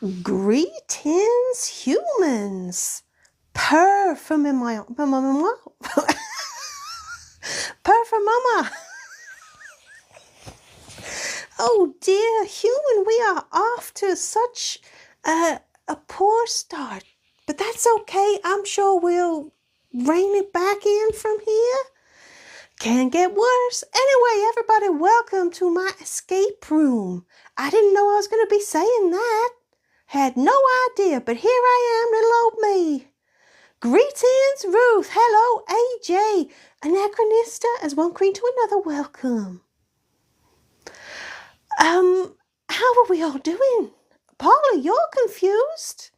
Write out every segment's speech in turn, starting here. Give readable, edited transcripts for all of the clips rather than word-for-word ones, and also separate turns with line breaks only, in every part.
Greetings, humans. Purr from my mama. Purr from mama. Oh dear, human, we are off to such a poor start. But that's okay. I'm sure we'll rein it back in from here. Can't get worse. Anyway, everybody, welcome to my escape room. I didn't know I was going to be saying that. Had no idea, but here I am, little old me. Greetings, Ruth. Hello, AJ. Anachronista, as one queen to another, welcome. How are we all doing? Paula, you're confused.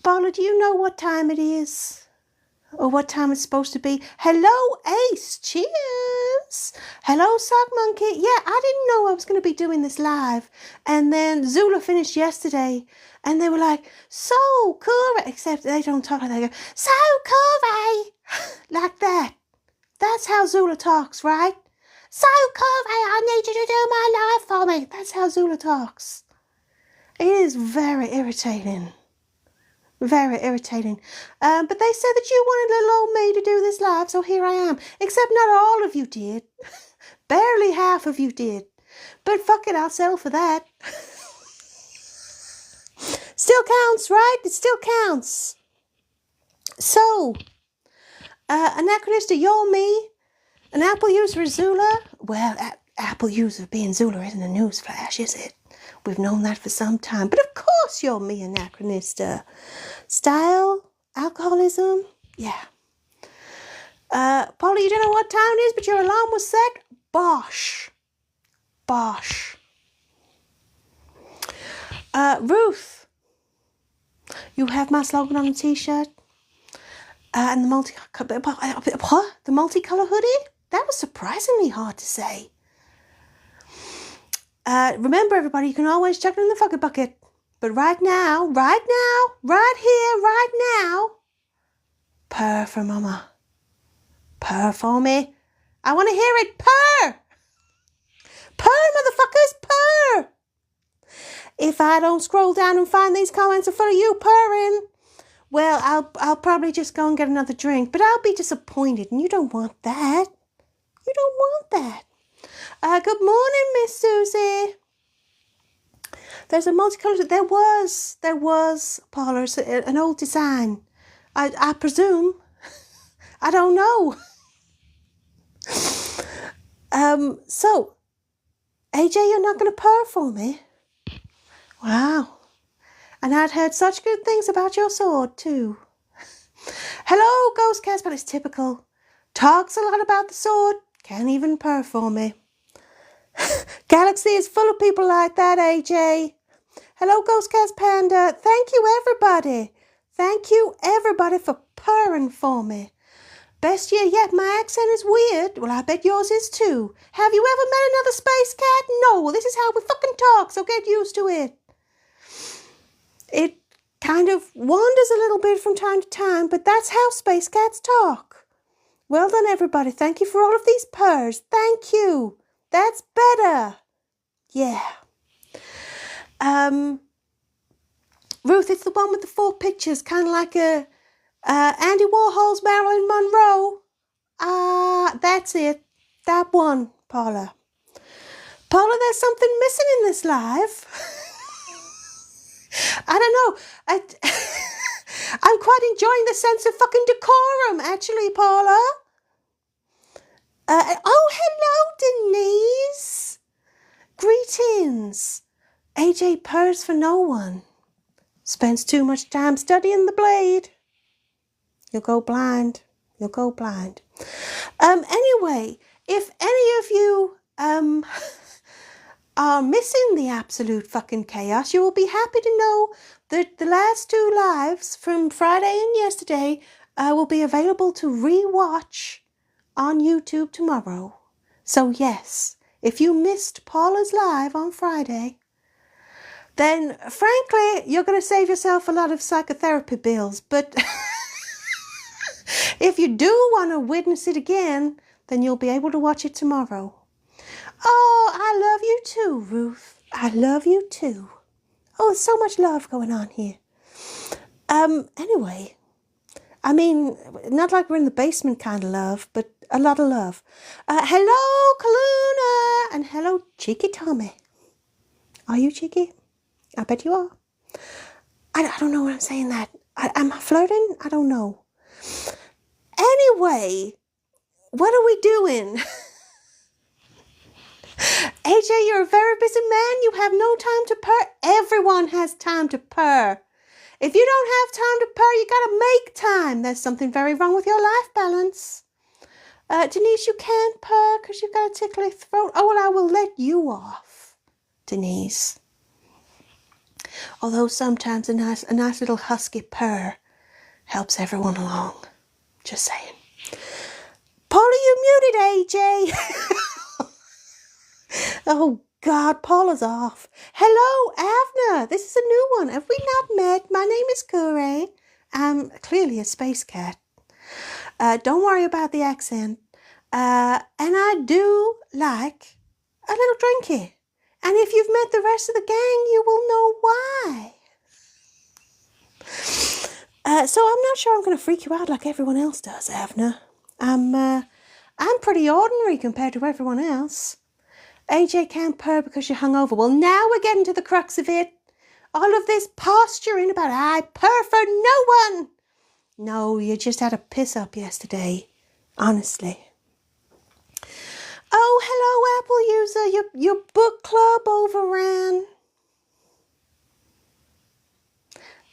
Paula, do you know what time it is? Or what time it's supposed to be? Hello, Ace. Cheers. Hello, Sock Monkey. Yeah, I didn't know I was going to be doing this live. And then Zula finished yesterday. And they were like, so cool. Except they don't talk like that. They go, so cool, like that. That's how Zula talks, right? So cool, I need you to do my live for me. That's how Zula talks. It is very irritating. Very irritating. But they said that you wanted little old me to do this live, so here I am. Except not all of you did. Barely half of you did. But fuck it, I'll settle for that. Still counts, right? It still counts. So, Anachronista, you're me. An Apple user is Zula. Well, Apple user being Zula isn't a newsflash, is it? We've known that for some time. But of course you're me, Anachronista. Style? Alcoholism? Yeah. Paula, you don't know what time it is, but your alarm was set? Bosh. Bosh. Ruth. You have my slogan on the t-shirt? And the the multicolour hoodie? That was surprisingly hard to say. Remember, everybody, you can always chuck it in the fucking bucket. But right now, right here, right now, purr for mama. Purr for me. I want to hear it. Purr. Purr, motherfuckers, purr. If I don't scroll down and find these comments are full of you purring, well, I'll probably just go and get another drink. But I'll be disappointed, and you don't want that. You don't want that. Good morning, Miss Susie. There's a multicolored. There was, Paula, an old design. I presume. I don't know. So, AJ, you're not going to purr for me? Wow. And I'd heard such good things about your sword, too. Hello, Ghost Cast, but it's typical. Talks a lot about the sword. Can't even purr for me. Galaxy is full of people like that, AJ. Hello, Ghost Cast Panda. Thank you, everybody. Thank you, everybody, for purring for me. Best year yet. My accent is weird. Well, I bet yours is, too. Have you ever met another space cat? No. Well, this is how we fucking talk, so get used to it. It kind of wanders a little bit from time to time, but that's how space cats talk. Well done, everybody. Thank you for all of these purrs. Thank you. That's better. Yeah. Ruth, it's the one with the 4 pictures, kind of like a Andy Warhol's Marilyn Monroe. That's it. That one, Paula. Paula, there's something missing in this live. I don't know. I'm quite enjoying the sense of fucking decorum, actually, Paula. Oh, hello, Denise. Greetings. AJ purrs for no one. Spends too much time studying the blade. You'll go blind. You'll go blind. Anyway, if any of you are missing the absolute fucking chaos, you will be happy to know that the last 2 lives from Friday and yesterday will be available to re-watch on YouTube tomorrow. So yes, if you missed Paula's live on Friday, then frankly, you're going to save yourself a lot of psychotherapy bills. But if you do want to witness it again, then you'll be able to watch it tomorrow. Oh, I love you too, Ruth. I love you too. Oh, there's so much love going on here. Anyway, I mean, not like we're in the basement kind of love, but a lot of love. Hello, Kaluna, and hello, Cheeky Tommy. Are you cheeky? I bet you are. I don't know why I'm saying that. Am I flirting? I don't know. Anyway, what are we doing? AJ, you're a very busy man. You have no time to purr. Everyone has time to purr. If you don't have time to purr, you gotta make time. There's something very wrong with your life balance. Denise, you can't purr because you've got a tickly throat. Oh, well, I will let you off, Denise. Although sometimes a nice little husky purr helps everyone along. Just saying. Paula, you muted AJ. Oh, God, Paula's off. Hello, Avner. This is a new one. Have we not met? My name is Kure. I'm clearly a space cat. Don't worry about the accent. And I do like a little drinky. And if you've met the rest of the gang, you will know why. So I'm not sure I'm going to freak you out like everyone else does, Avner. I'm pretty ordinary compared to everyone else. AJ can't purr because you're hungover. Well, now we're getting to the crux of it. All of this posturing about I purr for no one. No, you just had a piss up yesterday. Honestly. Oh, hello, Apple user. Your book club overran.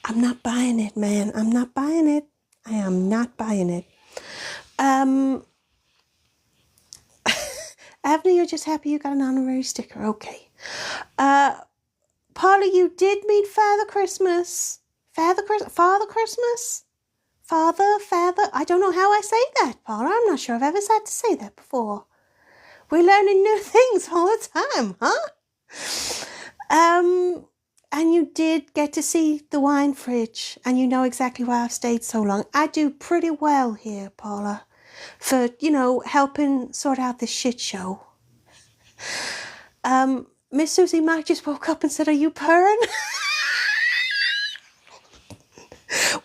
I'm not buying it, man. I'm not buying it. I am not buying it. Avner, you're just happy you got an honorary sticker. Okay. Paula, you did meet Father Christmas. Father Christmas? Father? I don't know how I say that, Paula. I'm not sure I've ever had to say that before. We're learning new things all the time, huh? And you did get to see the wine fridge, and you know exactly why I've stayed so long. I do pretty well here, Paula, for, helping sort out this shit show. Miss Susie Mac just woke up and said, are you purring?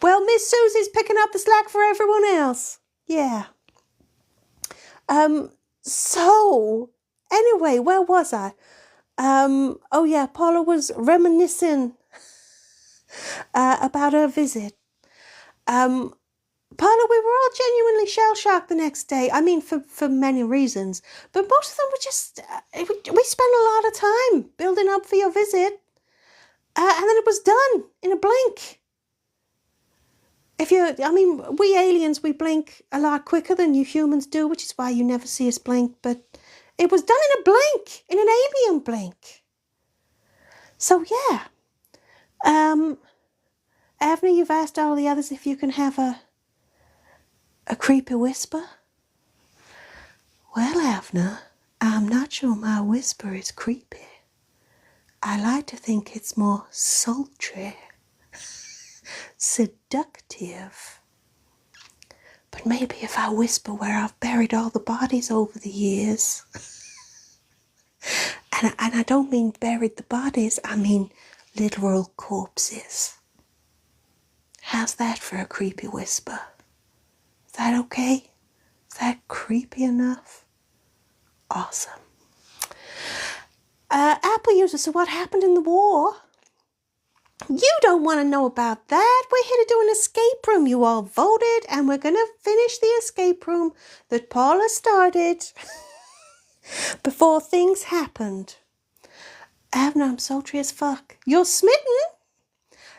Well, Miss Susie's picking up the slack for everyone else. Yeah. So, anyway, where was I? Oh yeah, Paula was reminiscing about her visit. Paula, we were all genuinely shell-shocked the next day. I mean, for many reasons. But most of them were just, we spent a lot of time building up for your visit. And then it was done in a blink. We aliens, we blink a lot quicker than you humans do, which is why you never see us blink. But it was done in a blink, in an alien blink. So, yeah. Avner, you've asked all the others if you can have a creepy whisper? Well, Avner, I'm not sure my whisper is creepy. I like to think it's more sultry, seductive. But maybe if I whisper where I've buried all the bodies over the years. And I don't mean buried the bodies, I mean literal corpses. How's that for a creepy whisper? Is that okay? Is that creepy enough? Awesome. Apple user, so what happened in the war? You don't want to know about that. We're here to do an escape room. You all voted, and we're going to finish the escape room that Paula started before things happened. Avner, I'm sultry as fuck. You're smitten.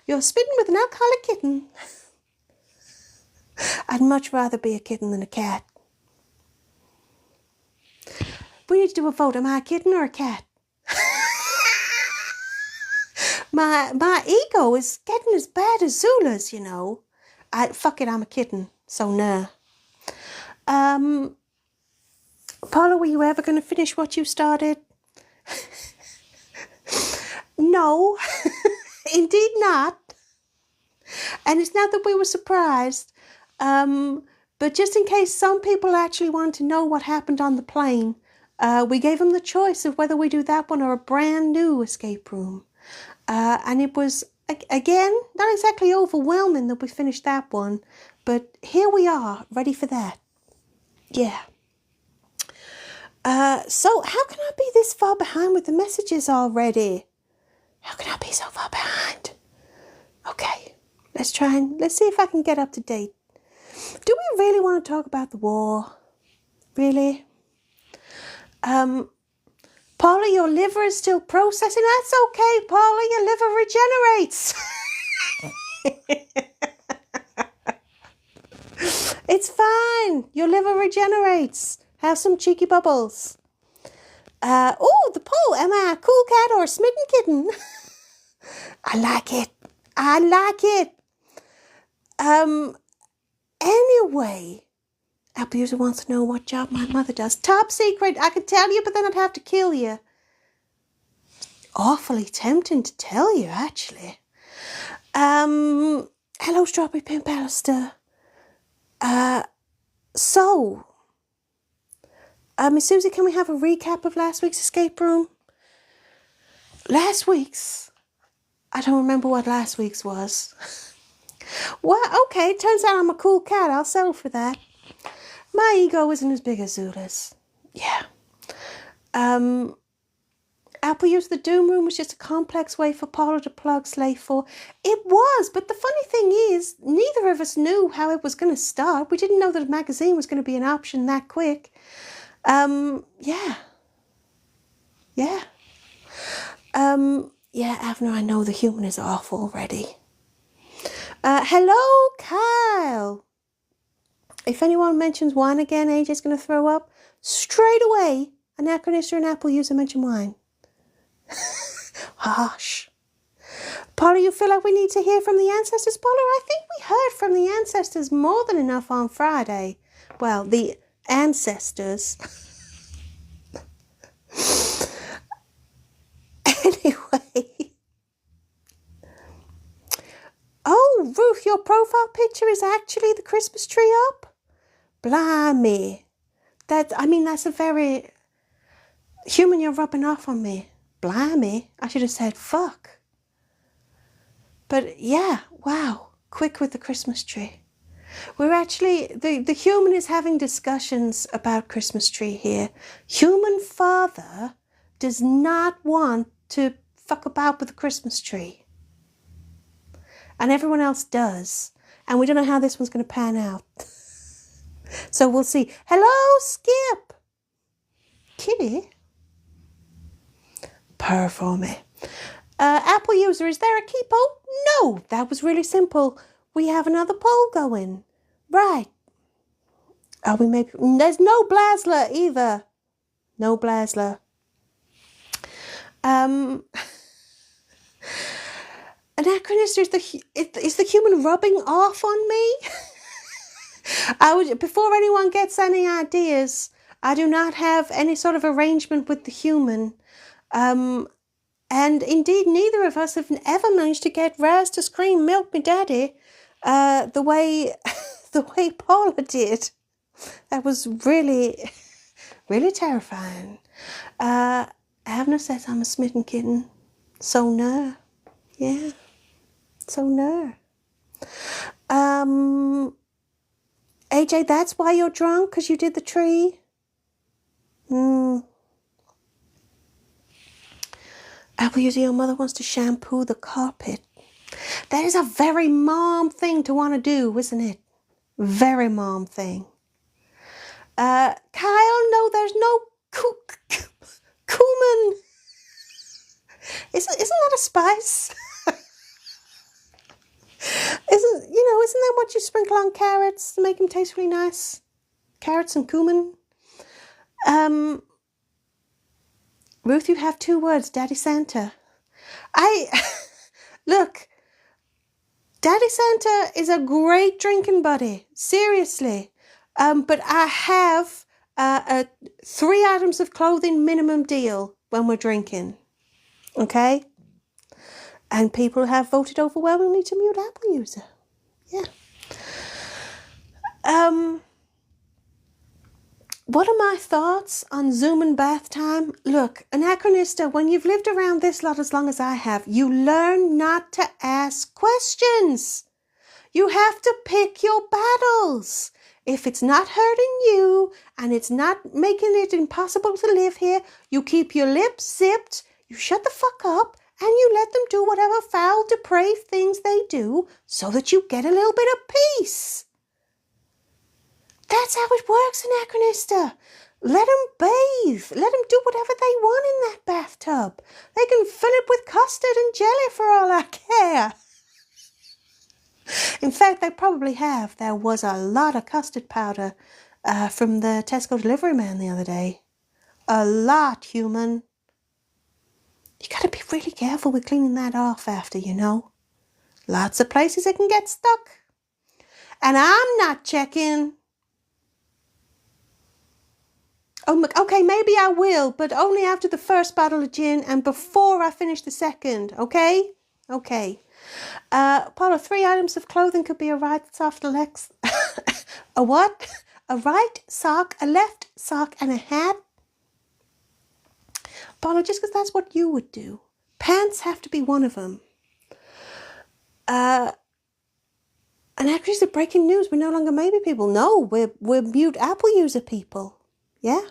You're smitten with an alcoholic kitten. I'd much rather be a kitten than a cat. We need to do a vote. Am I a kitten or a cat? My ego is getting as bad as Zula's, Fuck it, I'm a kitten. So nah. Paula, were you ever going to finish what you started? No, indeed not. And it's not that we were surprised. But just in case some people actually want to know what happened on the plane, we gave them the choice of whether we do that one or a brand new escape room. And it was, again, not exactly overwhelming that we finished that one. But here we are, ready for that. Yeah. So how can I be this far behind with the messages already? How can I be so far behind? Okay, let's see if I can get up to date. Do we really want to talk about the war? Really? Paula, your liver is still processing. That's okay, Paula, your liver regenerates. It's fine. Your liver regenerates. Have some cheeky bubbles. Oh, the poll. Am I a cool cat or a smitten kitten? I like it. I like it. Anyway, abuser wants to know what job my mother does. Top secret. I could tell you, but then I'd have to kill you. Awfully tempting to tell you, actually. Hello, Strawberry Pimp Alistair. So, Miss Susie, can we have a recap of last week's escape room? Last week's? I don't remember what last week's was. Well, okay, turns out I'm a cool cat. I'll settle for that. My ego isn't as big as Zula's. Yeah. Apple used the Doom Room was just a complex way for Paula to plug Slave 4. It was, but the funny thing is, neither of us knew how it was going to start. We didn't know that a magazine was going to be an option that quick. Yeah. Yeah. Yeah, Avner, I know the human is off already. Hello, Kyle. If anyone mentions wine again, AJ's going to throw up. Straight away, Anachronistic and Apple user mention wine. Harsh. Paula, you feel like we need to hear from the ancestors? Paula, I think we heard from the ancestors more than enough on Friday. Well, the ancestors. Anyway. Oh, Ruth, your profile picture is actually the Christmas tree up? Blimey. That's a very... Human, you're rubbing off on me. Blimey. I should have said fuck. But yeah, wow. Quick with the Christmas tree. We're actually... The human is having discussions about Christmas tree here. Human father does not want to fuck about with the Christmas tree. And everyone else does. And we don't know how this one's going to pan out. So we'll see. Hello, Skip. Kitty. Purr for me. Apple user, is there a key poll? No, that was really simple. We have another poll going. Right. Are we maybe... There's no Blasler either. No Blasler. Anachronist, is the human rubbing off on me? Before anyone gets any ideas, I do not have any sort of arrangement with the human. And indeed, neither of us have ever managed to get Raz to scream, "Milk me, Daddy," the way Paula did. That was really, really terrifying. Avner says I'm a smitten kitten. So no. Yeah. So no. AJ, that's why you're drunk? Because you did the tree? Apple user, your mother wants to shampoo the carpet. That is a very mom thing to want to do, isn't it? Very mom thing. Kyle, no, there's no cumin. Isn't that a spice? Isn't that what you sprinkle on carrots to make them taste really nice? Carrots and cumin. Ruth, you have 2 words, Daddy Santa. Look, Daddy Santa is a great drinking buddy, seriously. But I have a 3 items of clothing minimum deal when we're drinking, okay? And people have voted overwhelmingly to mute Apple user. Yeah. what are my thoughts on Zoom and bath time? Look, Anachronista, when you've lived around this lot as long as I have, you learn not to ask questions. You have to pick your battles. If it's not hurting you and it's not making it impossible to live here, you keep your lips zipped, you shut the fuck up, and you let them do whatever foul, depraved things they do so that you get a little bit of peace. That's how it works, Anachronista. Let them bathe. Let them do whatever they want in that bathtub. They can fill it with custard and jelly for all I care. In fact, they probably have. There was a lot of custard powder from the Tesco delivery man the other day. A lot, human. You gotta be really careful with cleaning that off after, you know. Lots of places it can get stuck. And I'm not checking. Oh, okay, maybe I will, but only after the first bottle of gin and before I finish the second, okay? Okay. Paula, 3 items of clothing could be a right sock, a legs. A what? A right sock, a left sock, and a hat? Paula, just because that's what you would do. Pants have to be one of them. And actually, the breaking news, we're no longer maybe people. No, we're mute Apple user people. Yeah.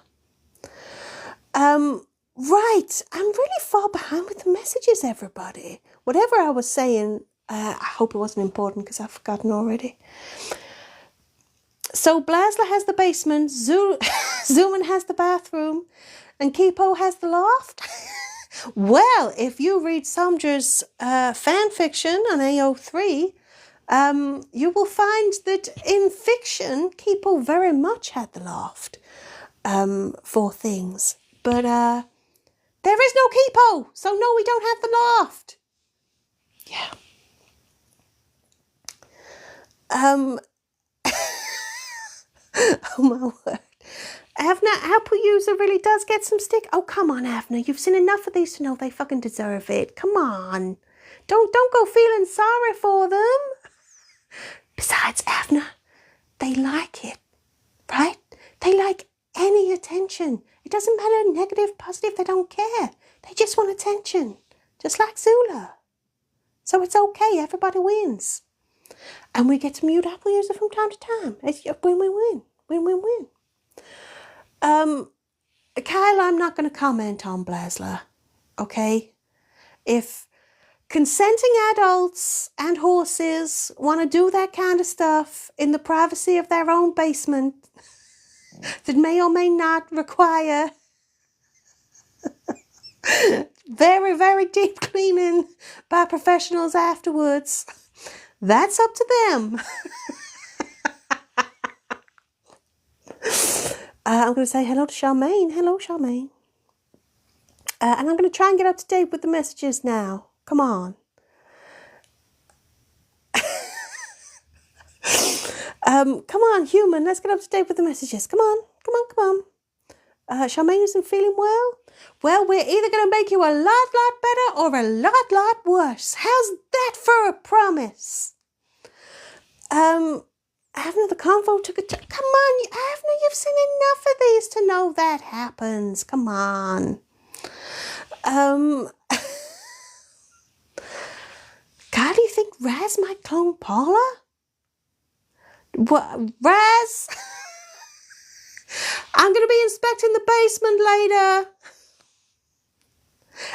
Right. I'm really far behind with the messages, everybody. Whatever I was saying, I hope it wasn't important because I've forgotten already. So Blasla has the basement, Zooman has the bathroom, and Kipo has the loft. Well, if you read Somdra's fan fiction on AO3, you will find that in fiction, Kipo very much had the loft. For things, but there is no Kipo, so no, we don't have the loft. Yeah. Oh my word. Avna, Apple user really does get some stick. Oh, come on, Avna, you've seen enough of these to know they fucking deserve it. Come on, don't go feeling sorry for them. Besides, Avna, they like it, right? They like any attention. It doesn't matter negative, positive, they don't care. They just want attention. Just like Zula. So it's okay, everybody wins. And we get to mute Apple user from time to time. It's win-win-win. Win-win-win. Kyle, I'm not going to comment on Blasla. Okay? If consenting adults and horses want to do that kind of stuff in the privacy of their own basement, that may or may not require very, very deep cleaning by professionals afterwards. That's up to them. I'm going to say hello to Charmaine. Hello, Charmaine. And I'm going to try and get up to date with the messages now. Come on. Come on, human. Let's get up to date with the messages. Come on. Come on, come on. Charmaine isn't feeling well? Well, we're either going to make you a lot better or a lot worse. How's that for a promise? Avna, the convo took a turn. Come on, Avna, you've seen enough of these to know that happens. Come on. God, do you think Raz might clone Paula? What, Raz? I'm going to be inspecting the basement later.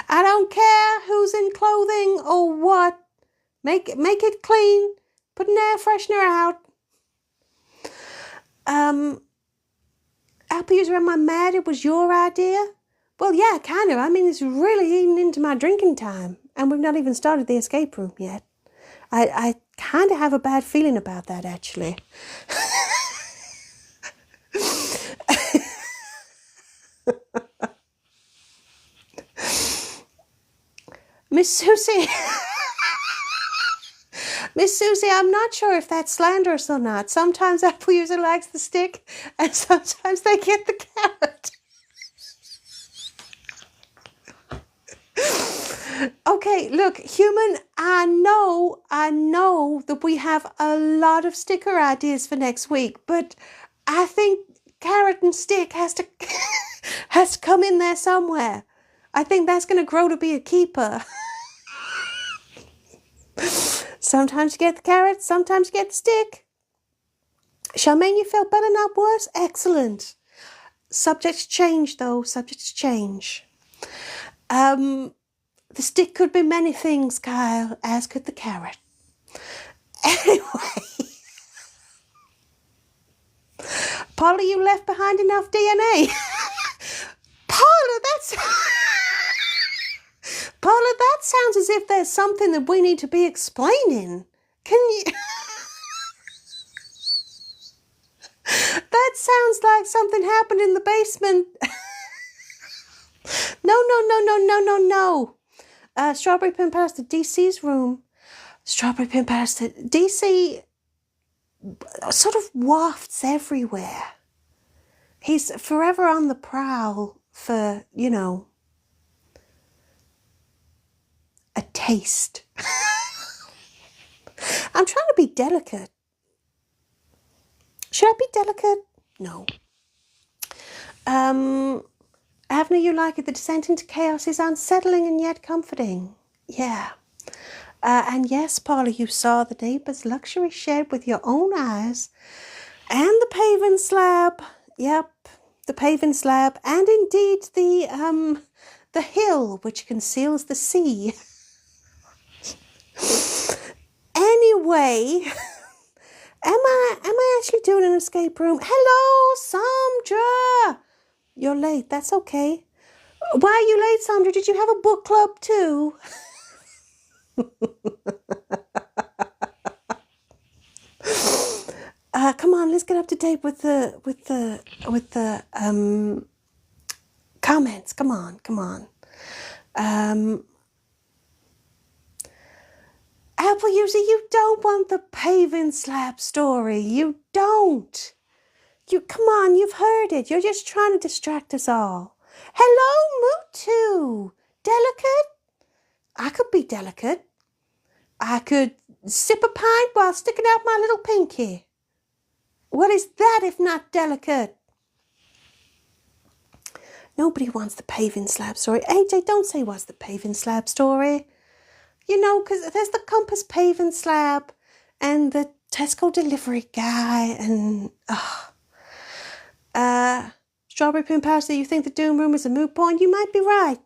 I don't care who's in clothing or what. Make it clean. Put an air freshener out. Apple user, am I mad it was your idea? Well, yeah, kind of. I mean, it's really eating into my drinking time. And we've not even started the escape room yet. I kind of have a bad feeling about that, actually. Miss Susie. Miss Susie, I'm not sure if that's slanderous or not. Sometimes Apple user likes the stick and sometimes they get the carrot. Okay, look, human, I know that we have a lot of sticker ideas for next week, but I think carrot and stick has to has to come in there somewhere. I think that's going to grow to be a keeper. Sometimes you get the carrot, sometimes you get the stick. Charmaine, you felt better, not worse? Excellent. Subjects change, though. Subjects change. The stick could be many things, Kyle, as could the carrot. Anyway. Paula, you left behind enough DNA. Paula, that sounds as if there's something that we need to be explaining. Can you... That sounds like something happened in the basement. No. Strawberry Pin passed to DC's room. Strawberry Pin passed to... DC sort of wafts everywhere. He's forever on the prowl for, you know, a taste. I'm trying to be delicate. Should I be delicate? No. Avner, you like it. The descent into chaos is unsettling and yet comforting. Yeah. And yes, Paula, you saw the neighbor's luxury shed with your own eyes. And the paving slab. Yep, the paving slab. And indeed the hill which conceals the sea. Anyway... Am I actually doing an escape room? Hello, Sandra. You're late. That's okay. Why are you late, Sandra? Did you have a book club too? Come on, let's get up to date with the comments. Come on. Apple user, you don't want the paving slab story. You don't. Come on, you've heard it. You're just trying to distract us all. Hello, Mutu. Delicate? I could be delicate. I could sip a pint while sticking out my little pinky. What is that if not delicate? Nobody wants the paving slab story. AJ, don't say what's the paving slab story. You know, because there's the Compass paving slab and the Tesco delivery guy and... Strawberry Pin Pastor, you think the Doom Room is a moot point? You might be right.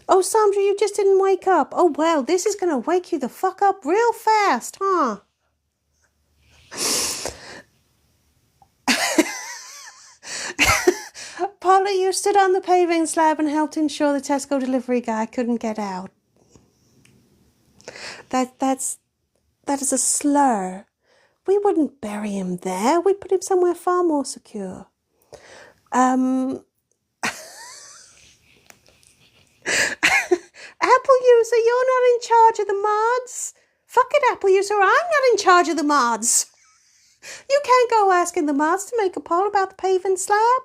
Oh, Sandra, you just didn't wake up. Oh, well, this is going to wake you the fuck up real fast, huh? Paula, you stood on the paving slab and helped ensure the Tesco delivery guy couldn't get out. That is a slur. We wouldn't bury him there. We'd put him somewhere far more secure. Apple user, you're not in charge of the mods. Fuck it, Apple user, I'm not in charge of the mods. You can't go asking the mods to make a poll about the paving slab.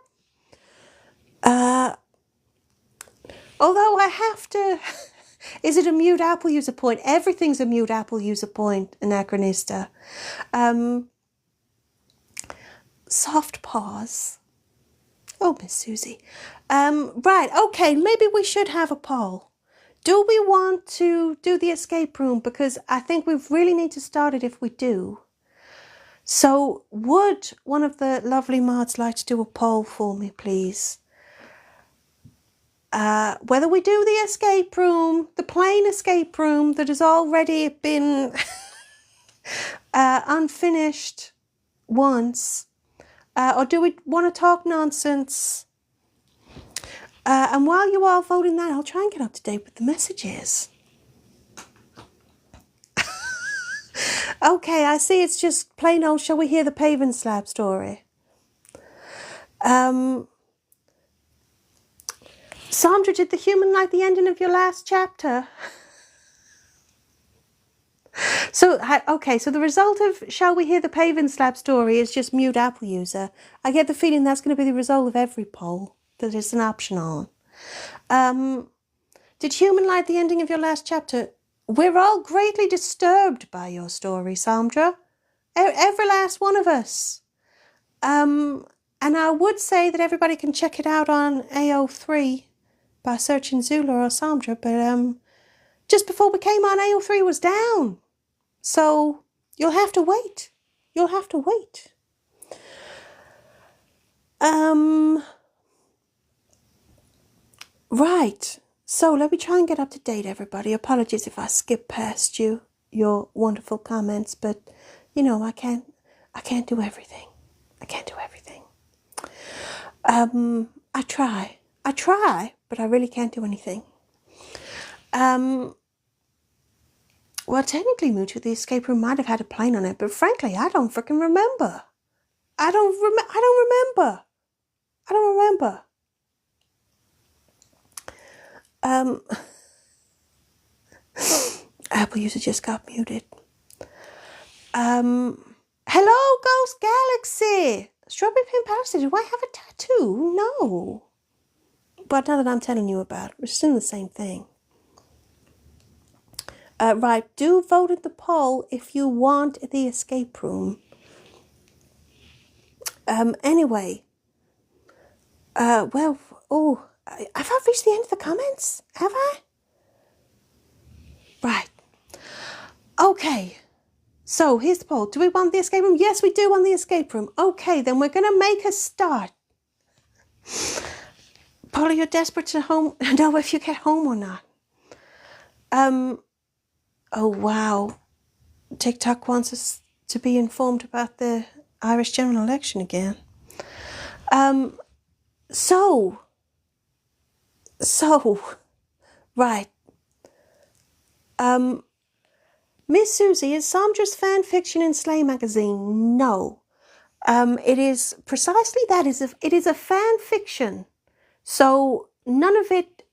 Although I have to... Is it a mute Apple user point? Everything's a mute Apple user point, Anachronista. Soft pause. Oh, Miss Susie. Right, okay, maybe we should have a poll. Do we want to do the escape room? Because I think we really need to start it if we do. So would one of the lovely mods like to do a poll for me, please? Whether we do the escape room, the plain escape room that has already been unfinished once, or do we want to talk nonsense? And while you are voting that, I'll try and get up to date with the messages. Okay, I see it's just plain old, shall we hear the paving slab story? Sandra, did the human like the ending of your last chapter? So, okay, so the result of shall we hear the paving slab story is just mute Apple user. I get the feeling that's going to be the result of every poll that is an option on. Did human like the ending of your last chapter? We're all greatly disturbed by your story, Sandra. Every last one of us. And I would say that everybody can check it out on AO3 by searching Zula or Sandra, but just before we came on, AO3 was down. So you'll have to wait. You'll have to wait. Right. So let me try and get up to date, everybody. Apologies if I skip past your wonderful comments, but you know, I can't do everything. I can't do everything. I try, but I really can't do anything. Well, technically, Mooch, the escape room might have had a plane on it, but frankly, I don't freaking remember. I don't remember. Apple user just got muted. Hello, Ghost Galaxy. Strawberry Pin Palace, do I have a tattoo? No. But now that I'm telling you about it, it's still the same thing. Right, do vote at the poll if you want the escape room. Anyway. Well, oh, have I reached the end of the comments? Have I? Right. Okay. So, here's the poll. Do we want the escape room? Yes, we do want the escape room. Okay, then we're going to make a start. Polly, you're desperate to know if you get home or not. Oh, wow. TikTok wants us to be informed about the Irish general election again. So, right. Miss Susie, is Sandra's fan fiction in Slay magazine? No. It is precisely that. It is a fan fiction. So none of it,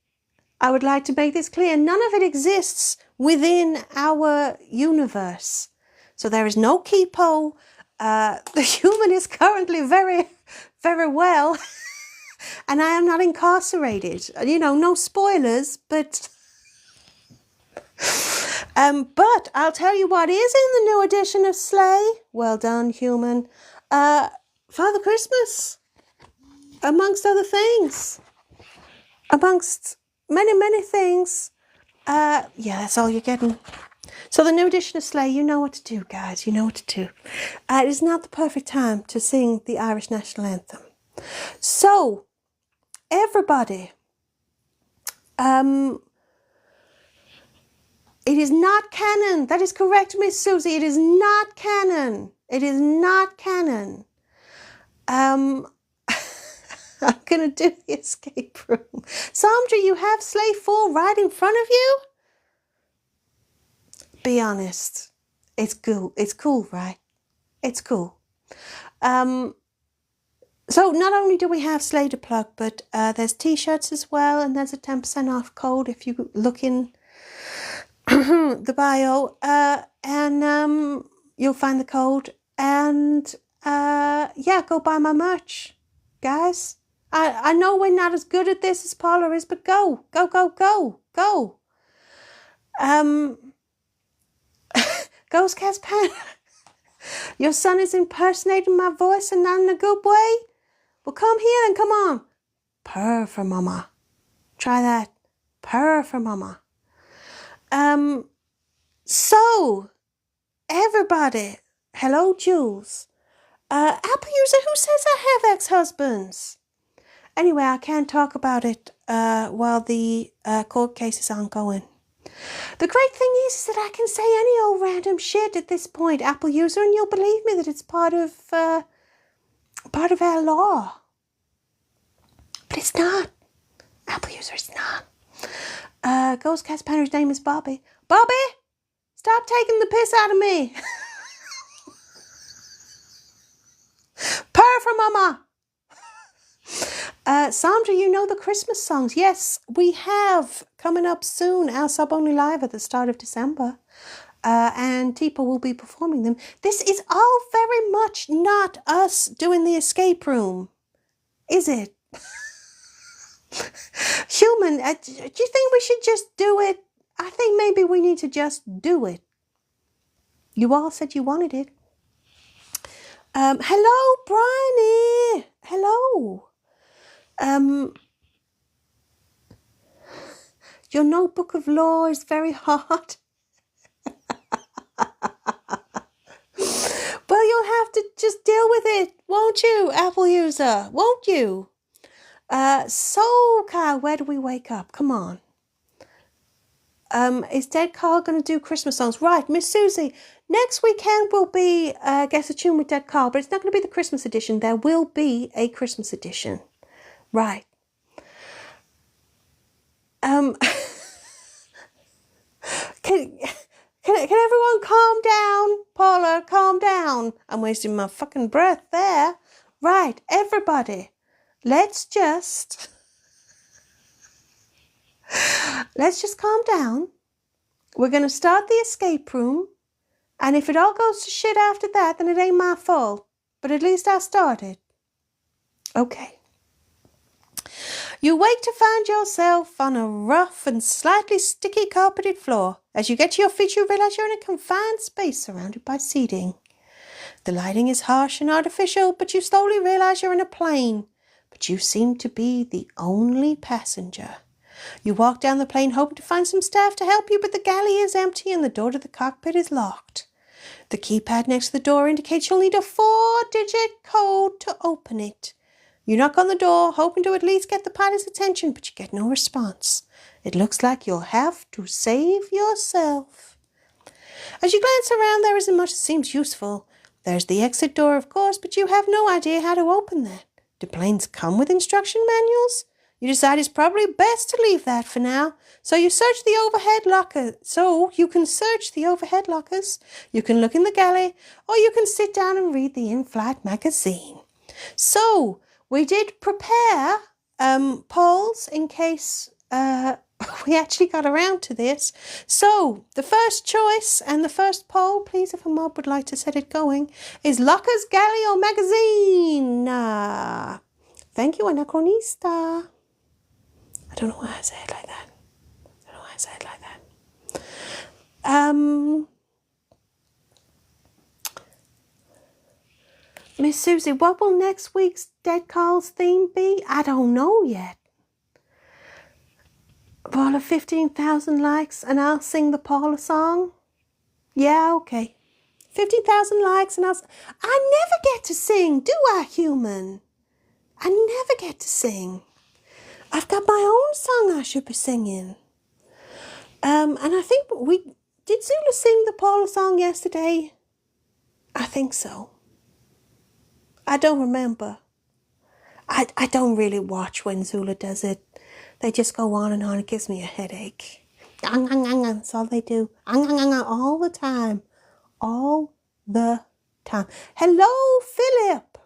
I would like to make this clear, none of it exists within our universe. So there is no Kipo. The human is currently very, very well. And I am not incarcerated. You know, no spoilers, but... but I'll tell you what is in the new edition of Slay. Well done, human. Father Christmas, amongst other things. Amongst many, many things. Yeah, that's all you're getting. So the new edition of Slay, you know what to do, guys. You know what to do. It is not the perfect time to sing the Irish national anthem. So, everybody, it is not canon. That is correct, Miss Susie. It is not canon. It is not canon. I'm going to do the escape room. Sandra, you have Slay 4 right in front of you? Be honest. It's cool. It's cool, right? It's cool. So not only do we have Slay to plug, but there's t-shirts as well, and there's a 10% off code if you look in the bio, and you'll find the code, and yeah, go buy my merch, guys. I know we're not as good at this as Paula is, but go. Ghost Cast Pan, your son is impersonating my voice and not in a good way? Well, come here and come on. Purr for mama. Try that. Purr for mama. So, everybody, hello, Jules. Apple user who says I have ex-husbands. Anyway, I can't talk about it while the court case is ongoing. The great thing is that I can say any old random shit at this point, Apple user, and you'll believe me that it's part of our law. But it's not. Apple user, it's not. Ghost Cat Spanner's name is Bobby. Bobby, stop taking the piss out of me. Purr for mama. Sandra, you know the Christmas songs. Yes, we have coming up soon our Sub Only Live at the start of December. And Tipo will be performing them. This is all very much not us doing the escape room, is it? Human, do you think we should just do it? I think maybe we need to just do it. You all said you wanted it. Hello, Bryony. Hello. Your notebook of law is very hard. Well, you'll have to just deal with it, won't you, Apple user? Won't you? So, Kyle, where do we wake up? Come on. Is Dead Carl going to do Christmas songs? Right, Miss Susie, next weekend will be Guess a Tune with Dead Carl, but it's not going to be the Christmas edition. There will be a Christmas edition. Right. Can everyone calm down? Paula, calm down. I'm wasting my fucking breath there. Right, everybody, let's just calm down. We're going to start the escape room. And if it all goes to shit after that, then it ain't my fault. But at least I started. Okay. You wake to find yourself on a rough and slightly sticky carpeted floor. As you get to your feet, you realize you're in a confined space surrounded by seating. The lighting is harsh and artificial, but you slowly realize you're in a plane. But you seem to be the only passenger. You walk down the plane hoping to find some staff to help you, but the galley is empty and the door to the cockpit is locked. The keypad next to the door indicates you'll need a 4-digit code to open it. You knock on the door, hoping to at least get the pilot's attention, but you get no response. It looks like you'll have to save yourself. As you glance around, there isn't much that seems useful. There's the exit door, of course, but you have no idea how to open that. Do planes come with instruction manuals? You decide it's probably best to leave that for now. So you search the overhead locker. So you can search the overhead lockers. You can look in the galley, or you can sit down and read the in-flight magazine. So we did prepare polls in case we actually got around to this. So the first choice and the first poll, please, if a mob would like to set it going, is lockers, galley, or magazine? Thank you, Anachronista. I don't know why I say it like that. Miss Susie, what will next week's Dead Carl's theme be? I don't know yet. Paula, 15,000 likes and I'll sing the Paula song? Yeah, okay. 15,000 likes and I never get to sing, do I, human? I never get to sing. I've got my own song I should be singing. And I think did Zula sing the Paula song yesterday? I think so. I don't remember. I don't really watch when Zula does it. They just go on and on. It gives me a headache. That's all they do. All the time. All the time. Hello, Philip.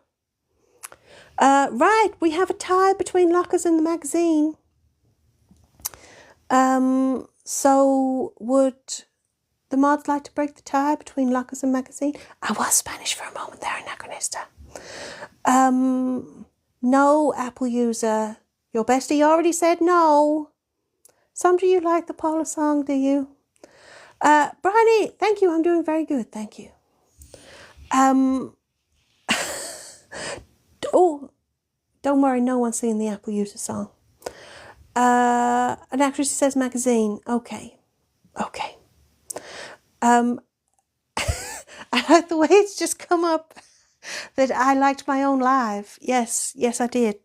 Right, we have a tie between lockers and the magazine. So would the mods like to break the tie between lockers and magazine? I was Spanish for a moment there, Anachronista. No, Apple user. Your bestie already said no. Sandra, you like the Paula song, do you? Bryony, thank you. I'm doing very good, thank you. Oh, don't worry, no one's singing the Apple user song. An actress says magazine. Okay. I like the way it's just come up that I liked my own live. Yes, I did.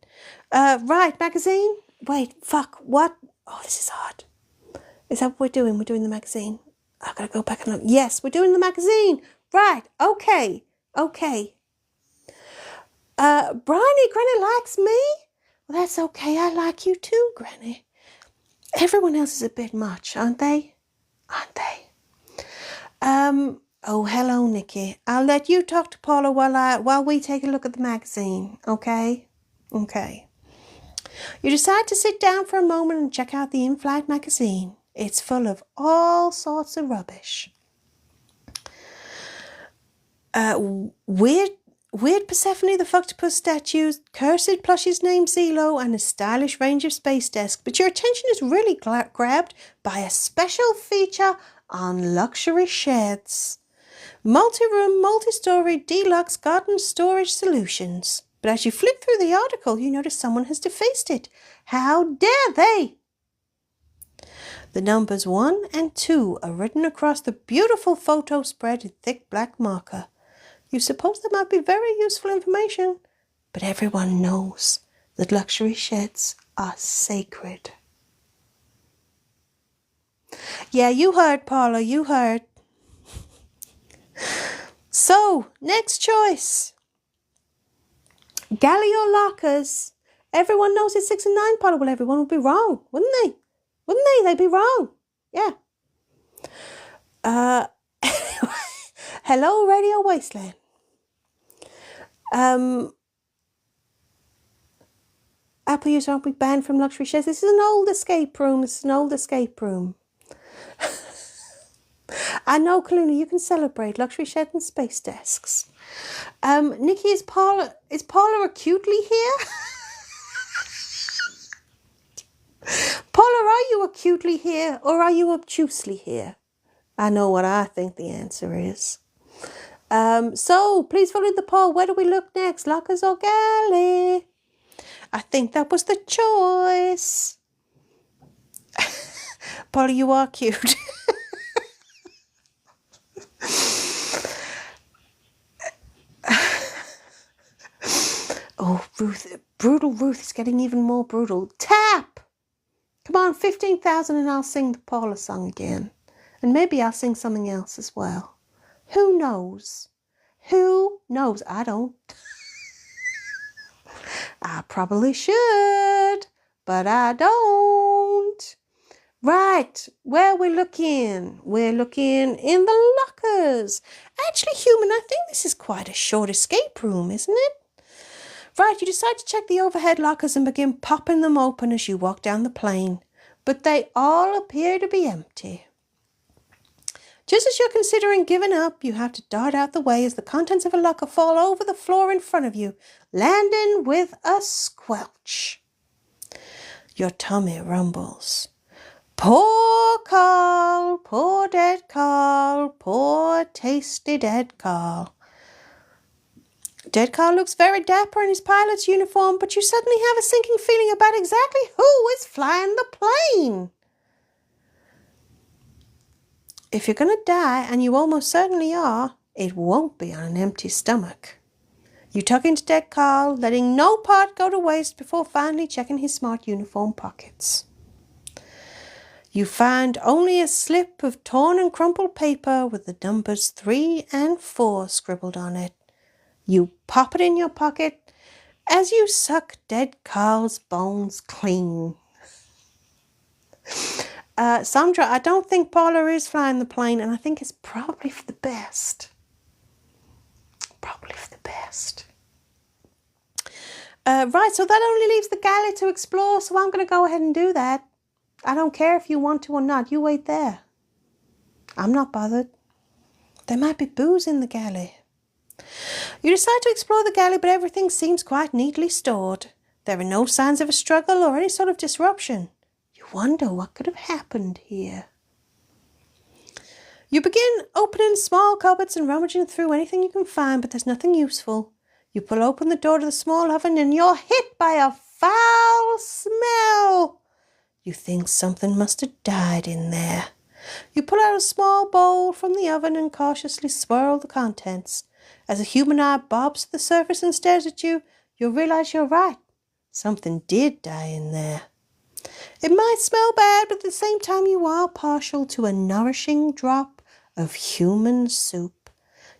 Right, magazine? Wait, fuck, what? Oh, this is hard. Is that what we're doing? We're doing the magazine. I've got to go back and look. Yes, we're doing the magazine. Right, okay. Bryony, Granny likes me? Well, that's okay. I like you too, Granny. Everyone else is a bit much, aren't they? Oh, hello, Nikki. I'll let you talk to Paula while we take a look at the magazine, okay? Okay. You decide to sit down for a moment and check out the in-flight magazine. It's full of all sorts of rubbish. Weird Persephone the Fucktopus statues, cursed plushies named Zelo, and a stylish range of space desks. But your attention is really grabbed by a special feature on luxury sheds. Multi-room, multi-story, deluxe garden storage solutions. But as you flip through the article, you notice someone has defaced it. How dare they? The numbers 1 and 2 are written across the beautiful photo spread in thick black marker. You suppose that might be very useful information, but everyone knows that luxury sheds are sacred. Yeah, you heard, Paula, you heard. So, next choice. Galley or lockers? Everyone knows it's 6 and 9, Paula. Well, everyone would be wrong, wouldn't they? Wouldn't they? They'd be wrong. Yeah. Hello, Radio Wasteland. Apple users aren't we banned from luxury sheds? This is an old escape room. This is an old escape room. I know, Kaluna, you can celebrate luxury shed and space desks. Nikki, is Paula acutely here? Paula, are you acutely here or are you obtusely here? I know what I think the answer is. So please follow the poll. Where do we look next? Lockers or galley? I think that was the choice. Paula, you are cute. Oh, Ruth, brutal Ruth is getting even more brutal. Tap! Come on, 15,000 and I'll sing the Paula song again. And maybe I'll sing something else as well. Who knows? Who knows? I don't. I probably should, but I don't. Right, where are we looking? We're looking in the lockers. Actually, human, I think this is quite a short escape room, isn't it? Right, you decide to check the overhead lockers and begin popping them open as you walk down the plane. But they all appear to be empty. Just as you're considering giving up, you have to dart out the way as the contents of a locker fall over the floor in front of you, landing with a squelch. Your tummy rumbles. Poor Carl, poor dead Carl, poor tasty dead Carl. Dead Carl looks very dapper in his pilot's uniform, but you suddenly have a sinking feeling about exactly who is flying the plane. If you're going to die, and you almost certainly are, it won't be on an empty stomach. You tuck into dead Carl, letting no part go to waste before finally checking his smart uniform pockets. You find only a slip of torn and crumpled paper with the numbers 3 and 4 scribbled on it. You pop it in your pocket as you suck dead Carl's bones clean. Sandra, I don't think Paula is flying the plane, and I think it's probably for the best. Probably for the best. Right, so that only leaves the galley to explore, so I'm going to go ahead and do that. I don't care if you want to or not. You wait there. I'm not bothered. There might be booze in the galley. You decide to explore the galley, but everything seems quite neatly stored. There are no signs of a struggle or any sort of disruption. You wonder what could have happened here. You begin opening small cupboards and rummaging through anything you can find, but there's nothing useful. You pull open the door to the small oven and you're hit by a foul smell. You think something must have died in there. You pull out a small bowl from the oven and cautiously swirl the contents. As a human eye bobs to the surface and stares at you, you'll realize you're right. Something did die in there. It might smell bad, but at the same time you are partial to a nourishing drop of human soup.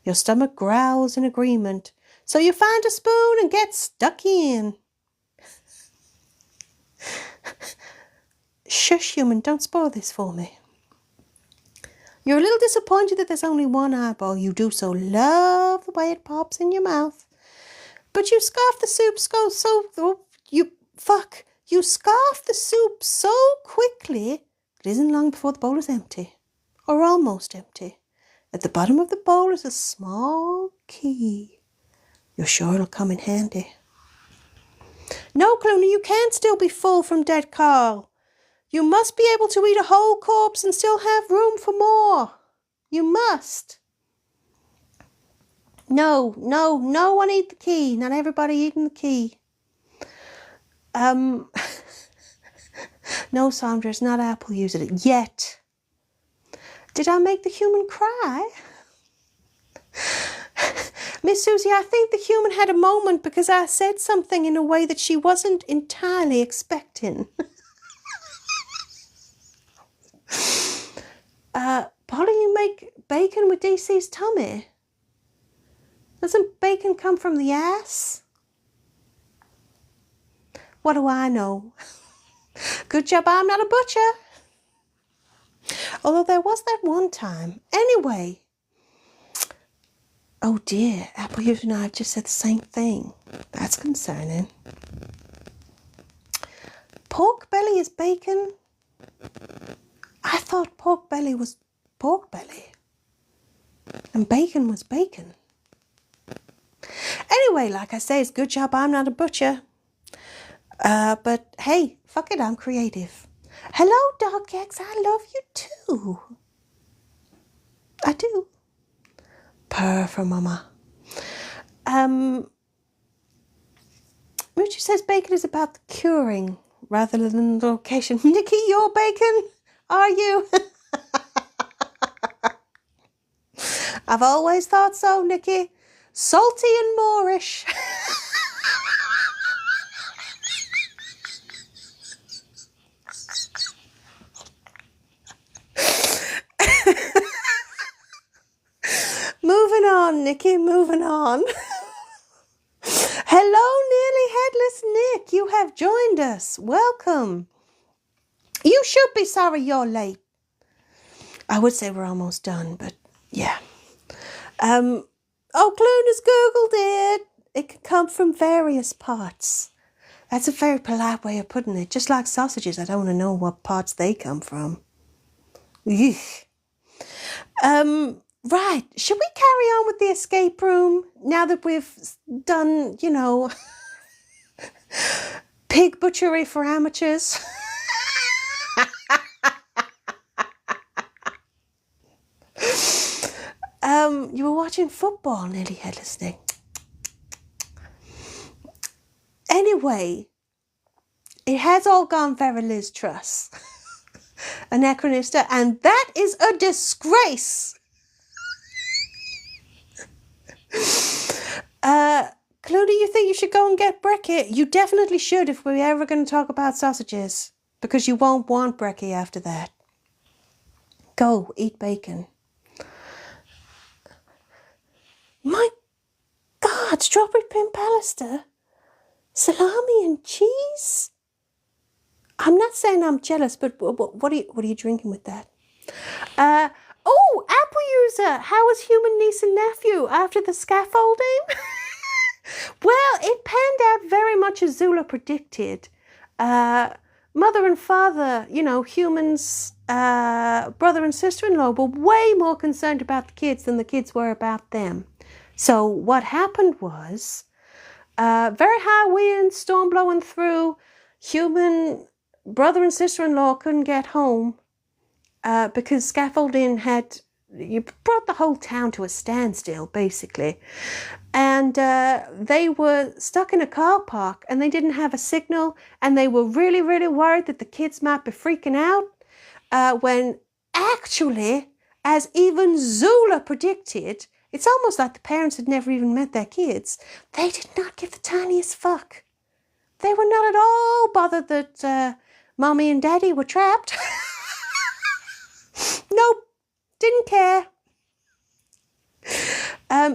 Your stomach growls in agreement, so you find a spoon and get stuck in. Shush, human, don't spoil this for me. You're a little disappointed that there's only one eyeball. You do so love the way it pops in your mouth. But you scarf the soup You scarf the soup so quickly, it isn't long before the bowl is empty, or almost empty. At the bottom of the bowl is a small key. You're sure it'll come in handy. No, Clooney, you can't still be full from dead Carl. You must be able to eat a whole corpse and still have room for more. You must. No, no, no one eat the key. Not everybody eating the key. No, Sandra, it's not Apple using it yet. Did I make the human cry? Miss Susie, I think the human had a moment because I said something in a way that she wasn't entirely expecting. Polly, you make bacon with DC's tummy? Doesn't bacon come from the ass? What do I know? Good job I'm not a butcher. Although there was that one time. Anyway. Oh dear, Apple User and I have just said the same thing. That's concerning. Pork belly is bacon? I thought pork belly was pork belly. And bacon was bacon. Anyway, like I say, it's good job I'm not a butcher. But hey, fuck it, I'm creative. Hello, Dog X, I love you too. I do. Purr for mama. Richard says bacon is about the curing rather than the location. Nikki, you're bacon? Are you? I've always thought so, Nikki. Salty and Moorish. Moving on, Nikki, moving on. Hello, Nearly Headless Nick. You have joined us. Welcome. You should be sorry you're late. I would say we're almost done, but yeah. Oh, Cluna's Googled it. It can come from various parts. That's a very polite way of putting it. Just like sausages, I don't want to know what parts they come from. Eugh. Right, should we carry on with the escape room now that we've done, you know, pig butchery for amateurs? You were watching football, Nearly Headless Nick. Anyway, it has all gone very Liz Truss, anachronista, and that is a disgrace. Clue, you think you should go and get brekkie? You definitely should if we're ever going to talk about sausages, because you won't want brekkie after that. Go, eat bacon. My God, strawberry pimp Alistair? Salami and cheese? I'm not saying I'm jealous, but what are you drinking with that? Oh, Apple User, how was human niece and nephew after the scaffolding? Well, it panned out very much as Zula predicted. Mother and father, you know, humans, brother and sister-in-law were way more concerned about the kids than the kids were about them. So what happened was, very high wind, storm blowing through, human brother and sister-in-law couldn't get home because scaffolding you brought the whole town to a standstill, basically. And they were stuck in a car park and they didn't have a signal, and they were really, really worried that the kids might be freaking out when actually, as even Zula predicted, it's almost like the parents had never even met their kids. They did not give the tiniest fuck. They were not at all bothered that Mommy and Daddy were trapped. Nope, didn't care.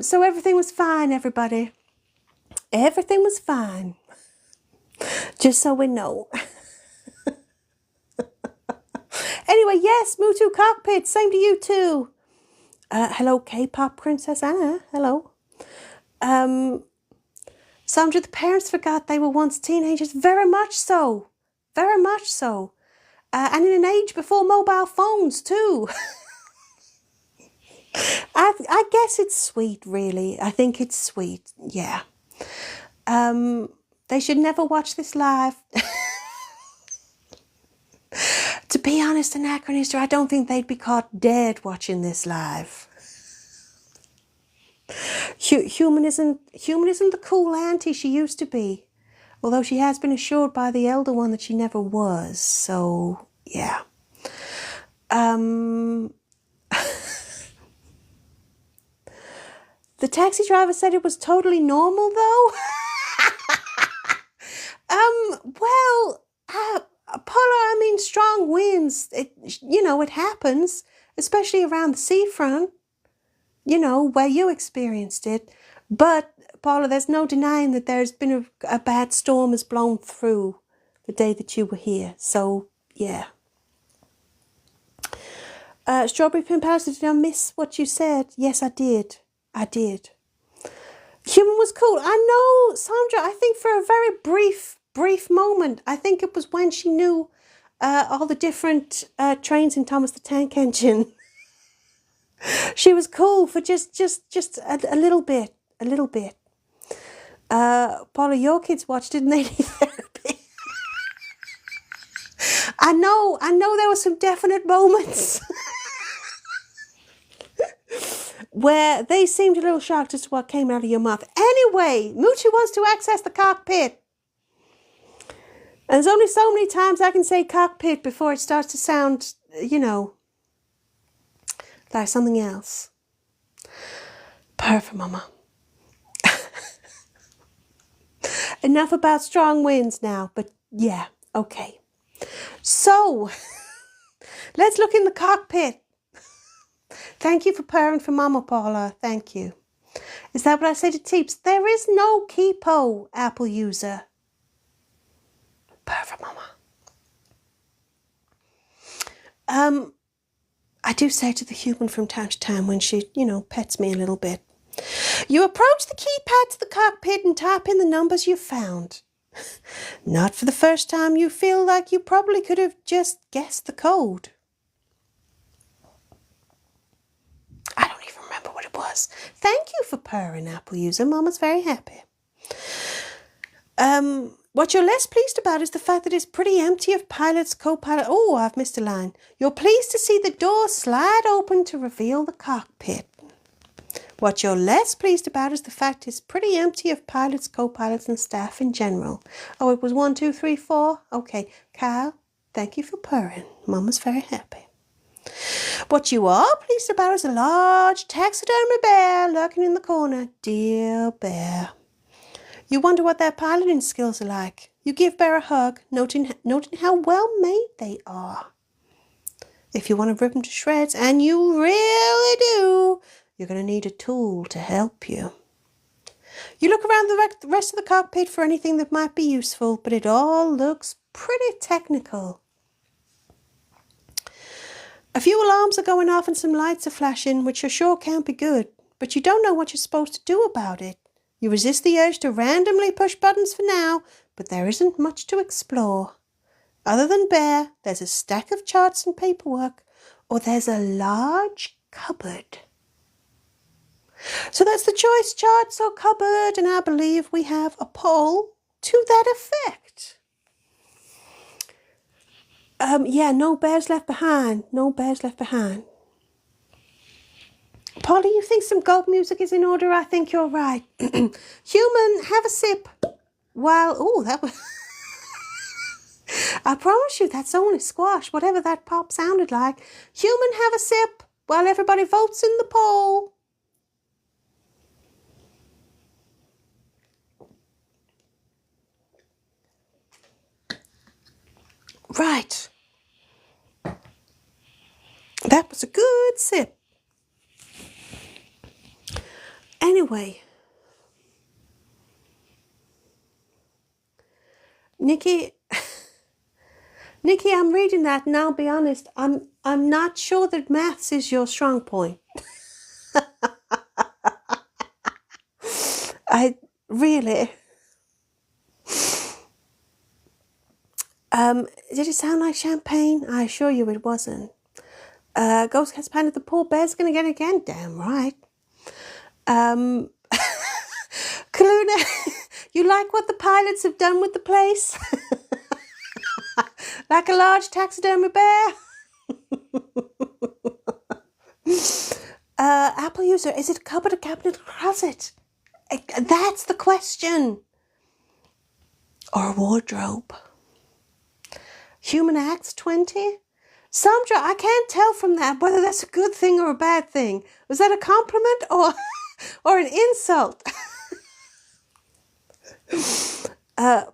So everything was fine, everybody. Everything was fine. Just so we know. Anyway, yes, Mutu Cockpit, same to you too. Hello, K-pop Princess Anna. Hello. Sandra, the parents forgot they were once teenagers. Very much so. Very much so. And in an age before mobile phones too. I guess it's sweet, really. I think it's sweet. Yeah. They should never watch this live. To be honest, Anachronista, I don't think they'd be caught dead watching this live. Human isn't the cool auntie she used to be. Although she has been assured by the elder one that she never was. So, yeah. The taxi driver said it was totally normal, though. Well, Paula, I mean, strong winds, it happens, especially around the seafront, where you experienced it. But, Paula, there's no denying that there's been a bad storm has blown through the day that you were here. So, yeah. Strawberry Pimp House, did I miss what you said? Yes, I did. Human was cool. I know, Sandra, I think for a very brief moment, I think it was when she knew all the different trains in Thomas the Tank Engine. She was cool for just a little bit. Paula, your kids watched, didn't they? Therapy. I know there were some definite moments where they seemed a little shocked as to what came out of your mouth. Anyway, Moochie wants to access the cockpit. And there's only so many times I can say cockpit before it starts to sound, like something else. Purr for Mama. Enough about strong winds now, but yeah, okay. So, let's look in the cockpit. Thank you for purring for Mama, Paula. Thank you. Is that what I say to Teeps? There is no Keepo, Apple user. Purr for Mama. I do say to the human from time to time when she, pets me a little bit. You approach the keypad to the cockpit and type in the numbers you found. Not for the first time, you feel like you probably could have just guessed the code. I don't even remember what it was. Thank you for purring, Apple user. Mama's very happy. What you're less pleased about is the fact that it's pretty empty of pilots, co-pilot. Oh, I've missed a line. You're pleased to see the door slide open to reveal the cockpit. What you're less pleased about is the fact it's pretty empty of pilots, co-pilots and staff in general. Oh, it was 1, 2, 3, 4. Okay, Kyle, thank you for purring. Mama's very happy. What you are pleased about is a large taxidermy bear lurking in the corner. Dear bear. You wonder what their piloting skills are like. You give Bear a hug, noting how well made they are. If you want to rip them to shreds, and you really do, you're going to need a tool to help you. You look around the rest of the cockpit for anything that might be useful, but it all looks pretty technical. A few alarms are going off and some lights are flashing, which you sure can't be good, but you don't know what you're supposed to do about it. You resist the urge to randomly push buttons for now, but there isn't much to explore. Other than Bear, there's a stack of charts and paperwork, or there's a large cupboard. So that's the choice, charts or cupboard, and I believe we have a poll to that effect. Yeah, no bears left behind. No bears left behind. Polly, you think some goat music is in order? I think you're right. Human, have a sip. While, oh, that was... I promise you, that's only squash, whatever that pop sounded like. Human, have a sip while everybody votes in the poll. Right. That was a good sip. Anyway, Nikki, I'm reading that and I'll be honest, I'm not sure that maths is your strong point. I really. Did it sound like champagne? I assure you it wasn't. Ghost Cat's painted the poor bear's gonna get it again. Damn right. Kaluna, you like what the pilots have done with the place? Like a large taxidermy bear? Apple Apple user, is it a cupboard, a cabinet, a closet? That's the question. Or a wardrobe. Human acts 20? Sandra, I can't tell from that whether that's a good thing or a bad thing. Was that a compliment or or an insult?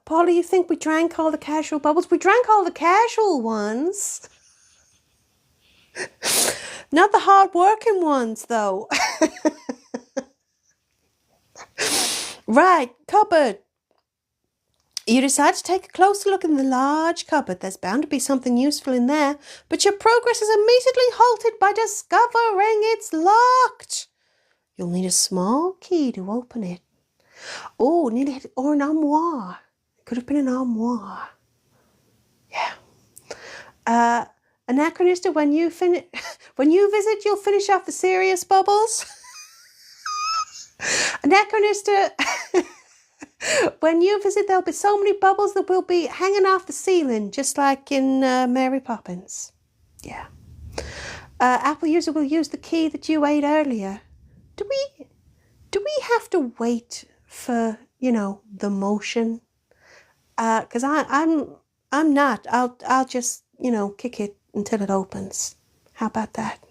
Paula, you think we drank all the casual bubbles? We drank all the casual ones. Not the hard-working ones, though. Right, cupboard. You decide to take a closer look in the large cupboard. There's bound to be something useful in there, but your progress is immediately halted by discovering it's locked. You'll need a small key to open it. Oh, or an armoire. It could have been an armoire. Yeah. Anachronistic, when you visit, you'll finish off the serious bubbles. Anachronistic, when you visit, there'll be so many bubbles that will be hanging off the ceiling, just like in Mary Poppins. Yeah. Apple user will use the key that you ate earlier. Do we have to wait for, the motion? Because I'm not. I'll just, kick it until it opens. How about that?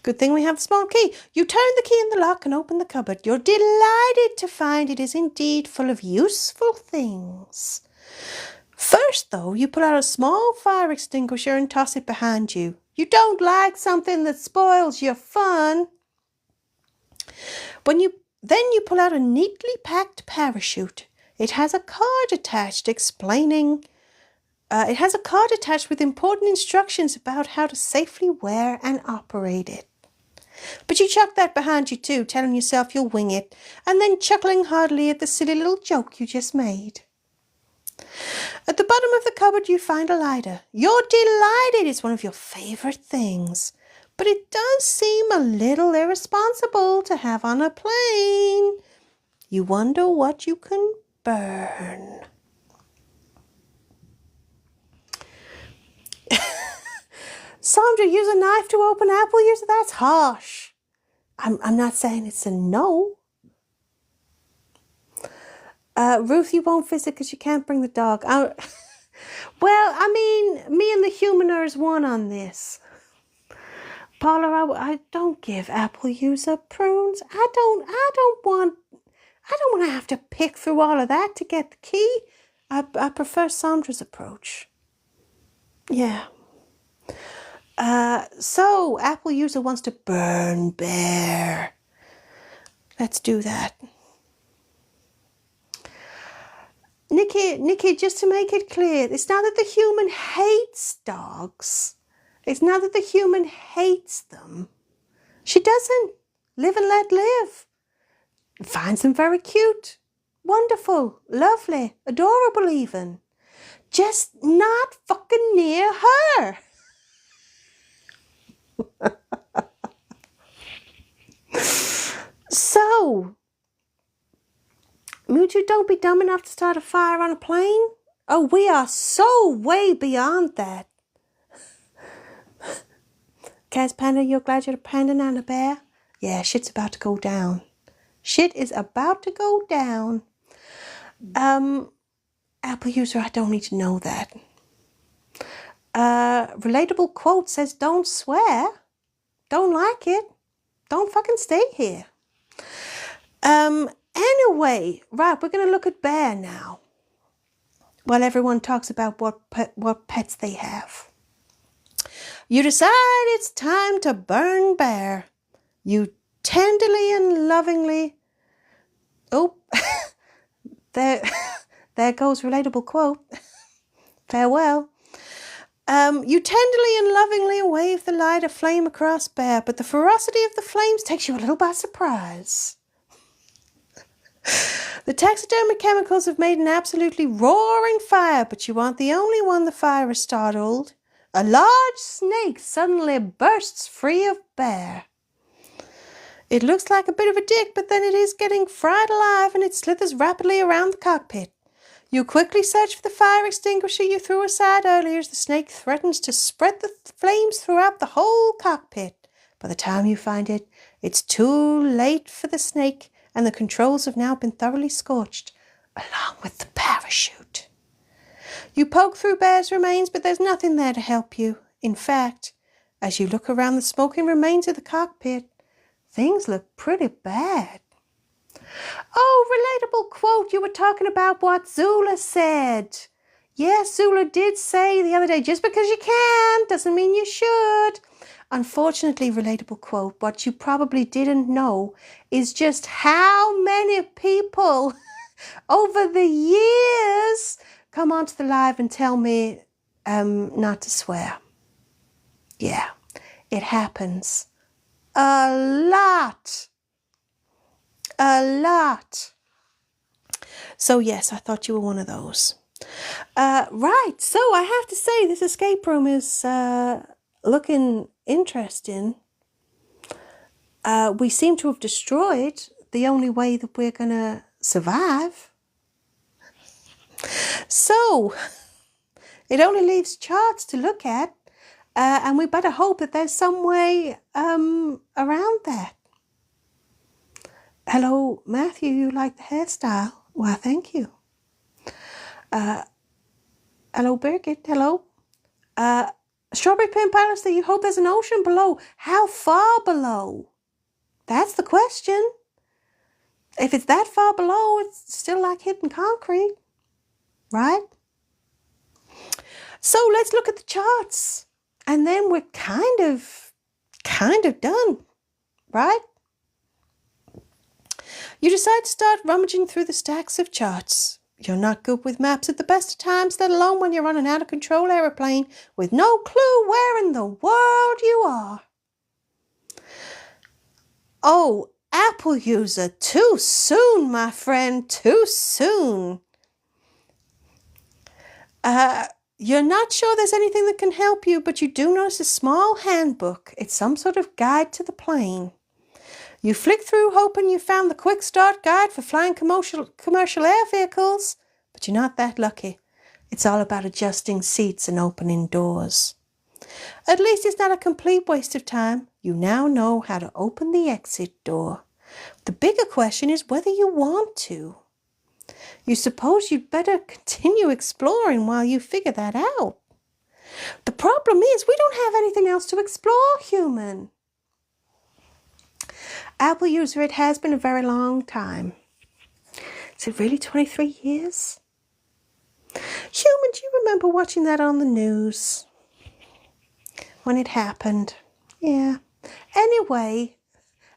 Good thing we have the small key. You turn the key in the lock and open the cupboard. You're delighted to find it is indeed full of useful things. First, though, you pull out a small fire extinguisher and toss it behind you. You don't like something that spoils your fun. Then you pull out a neatly packed parachute. It has a card attached with important instructions about how to safely wear and operate it. But you chuck that behind you too, telling yourself you'll wing it, and then chuckling heartily at the silly little joke you just made. At the bottom of the cupboard you find a lighter. You're delighted it's one of your favourite things, but it does seem a little irresponsible to have on a plane. You wonder what you can burn. Sandra, use a knife to open apple user? That's harsh. I'm not saying it's a no. Ruth, you won't visit because you can't bring the dog. Well, I mean, me and the human are as one on this. Paula, I don't give apple user prunes. I don't want to have to pick through all of that to get the key. I prefer Sandra's approach. Yeah. So apple user wants to burn bear. Let's do that. Nikki, just to make it clear, it's not that the human hates dogs. It's not that the human hates them. She doesn't. Live and let live. Finds them very cute, wonderful, lovely, adorable even. Just not fucking near her. So, Muju, don't be dumb enough to start a fire on a plane. Oh, we are so way beyond that. Kaz Panda, you're glad you're a panda, not a bear? Yeah, shit's about to go down. Shit is about to go down. Apple user, I don't need to know that. Relatable quote says, don't swear. Don't like it. Don't fucking stay here. Anyway, right, we're going to look at bear now. While everyone talks about what pets they have. You decide it's time to burn bear. You tenderly and lovingly... Oh, there goes relatable quote. Farewell. You tenderly and lovingly wave the lighter flame across bear, but the ferocity of the flames takes you a little by surprise. The taxidermic chemicals have made an absolutely roaring fire, but you aren't the only one the fire has startled. A large snake suddenly bursts free of bear. It looks like a bit of a dick, but then it is getting fried alive and it slithers rapidly around the cockpit. You quickly search for the fire extinguisher you threw aside earlier as the snake threatens to spread the flames throughout the whole cockpit. By the time you find it, it's too late for the snake, and the controls have now been thoroughly scorched, along with the parachute. You poke through Bear's remains, but there's nothing there to help you. In fact, as you look around the smoking remains of the cockpit, things look pretty bad. Oh, relatable quote, you were talking about what Zula said. Yes, Zula did say the other day, just because you can doesn't mean you should. Unfortunately, relatable quote, what you probably didn't know is just how many people over the years come onto the live and tell me not to swear. Yeah, it happens a lot. A lot. So yes, I thought you were one of those. Right, so I have to say this escape room is looking interesting. We seem to have destroyed the only way that we're going to survive. So, it only leaves charts to look at, and we better hope that there's some way around that. Hello, Matthew, you like the hairstyle? Why, thank you. Hello, Birgit, hello. Strawberry Pin Palace, you hope there's an ocean below. How far below? That's the question. If it's that far below, it's still like hitting concrete, right? So let's look at the charts. And then we're kind of done, right? You decide to start rummaging through the stacks of charts. You're not good with maps at the best of times, let alone when you're on an out-of-control aeroplane with no clue where in the world you are. Oh, Apple user, too soon, my friend, too soon. You're not sure there's anything that can help you, but you do notice a small handbook. It's some sort of guide to the plane. You flick through hoping you found the quick start guide for flying commercial air vehicles, but you're not that lucky. It's all about adjusting seats and opening doors. At least it's not a complete waste of time. You now know how to open the exit door. The bigger question is whether you want to. You suppose you'd better continue exploring while you figure that out. The problem is we don't have anything else to explore, human. Apple user, it has been a very long time. Is it really 23 years? Human, do you remember watching that on the news? When it happened? Yeah. Anyway,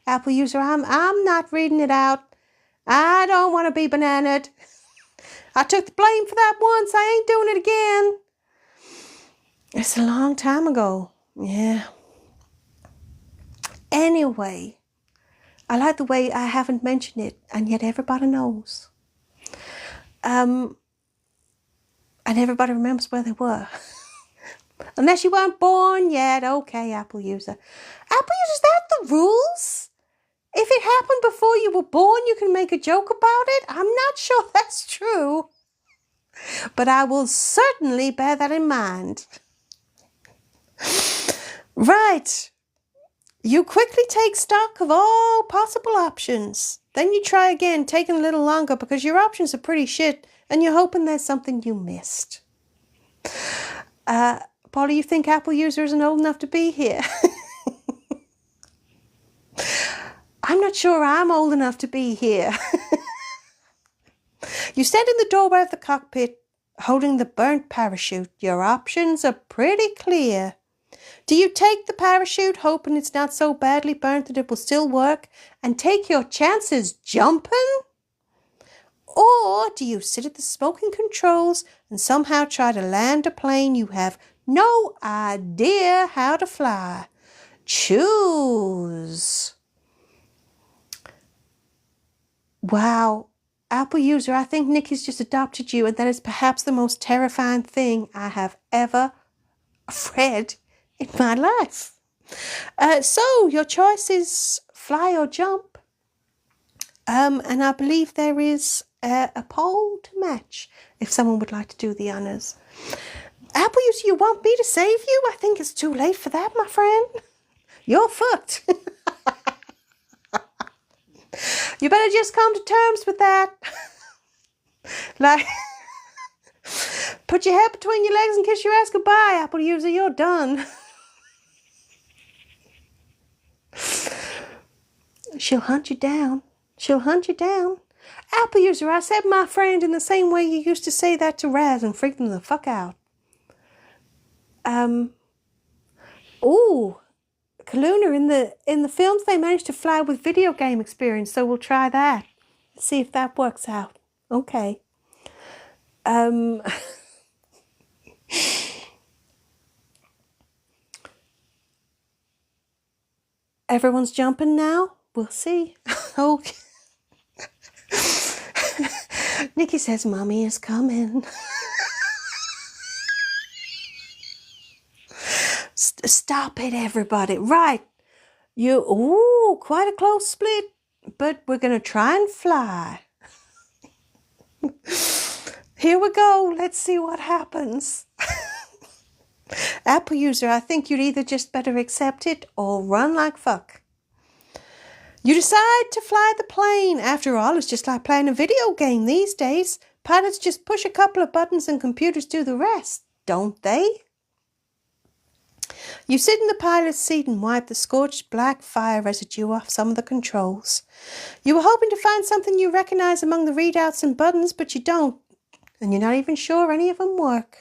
Apple user, I'm not reading it out. I don't want to be bananaed. I took the blame for that once. I ain't doing it again. It's a long time ago. Yeah. Anyway, I like the way I haven't mentioned it, and yet everybody knows. And everybody remembers where they were. Unless you weren't born yet. Okay, Apple user. Apple user, is that the rules? If it happened before you were born, you can make a joke about it? I'm not sure that's true. But I will certainly bear that in mind. Right. You quickly take stock of all possible options. Then you try again, taking a little longer because your options are pretty shit and you're hoping there's something you missed. Paula, you think Apple user isn't old enough to be here? I'm not sure I'm old enough to be here. You stand in the doorway of the cockpit, holding the burnt parachute. Your options are pretty clear. Do you take the parachute, hoping it's not so badly burnt that it will still work, and take your chances jumping? Or do you sit at the smoking controls and somehow try to land a plane you have no idea how to fly? Choose. Wow. Apple user, I think Nikki's just adopted you, and that is perhaps the most terrifying thing I have ever read in my life. So your choice is fly or jump. And I believe there is a poll to match if someone would like to do the honours. Apple user, you want me to save you? I think it's too late for that, my friend. You're fucked. You better just come to terms with that. Like, put your head between your legs and kiss your ass goodbye, apple user. You're done. She'll hunt you down. She'll hunt you down. Apple user, I said my friend in the same way you used to say that to Raz and freak them the fuck out. Ooh, Kaluna, in the films they managed to fly with video game experience, so we'll try that. See if that works out. Okay. Everyone's jumping now? We'll see. Okay. Nikki says Mommy is coming. Stop it, everybody. Right. Ooh, quite a close split. But we're going to try and fly. Here we go. Let's see what happens. Apple user, I think you'd either just better accept it or run like fuck. You decide to fly the plane. After all, it's just like playing a video game these days. Pilots just push a couple of buttons and computers do the rest, don't they? You sit in the pilot's seat and wipe the scorched black fire residue off some of the controls. You were hoping to find something you recognize among the readouts and buttons, but you don't, and you're not even sure any of them work.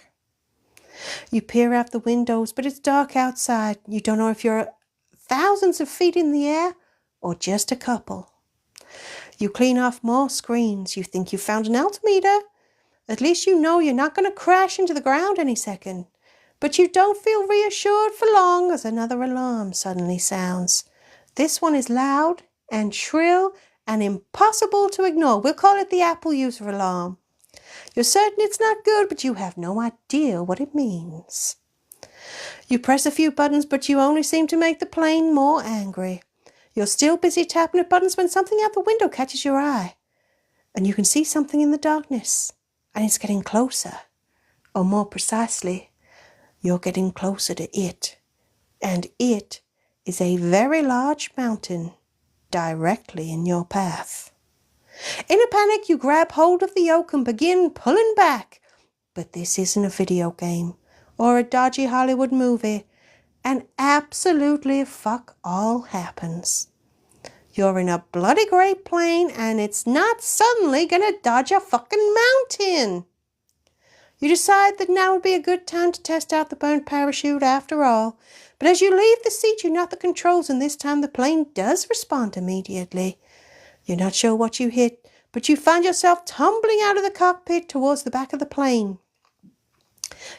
You peer out the windows, but it's dark outside. You don't know if you're thousands of feet in the air or just a couple. You clean off more screens. You think you found an altimeter. At least you know you're not going to crash into the ground any second. But you don't feel reassured for long as another alarm suddenly sounds. This one is loud and shrill and impossible to ignore. We'll call it the Apple user alarm. You're certain it's not good, but you have no idea what it means. You press a few buttons, but you only seem to make the plane more angry. You're still busy tapping at buttons when something out the window catches your eye. And you can see something in the darkness. And it's getting closer. Or more precisely, you're getting closer to it. And it is a very large mountain directly in your path. In a panic, you grab hold of the yoke and begin pulling back. But this isn't a video game or a dodgy Hollywood movie. And absolutely fuck all happens. You're in a bloody great plane and it's not suddenly gonna dodge a fucking mountain. You decide that now would be a good time to test out the burnt parachute after all. But as you leave the seat, you knot the controls, and this time the plane does respond immediately. You're not sure what you hit, but you find yourself tumbling out of the cockpit towards the back of the plane.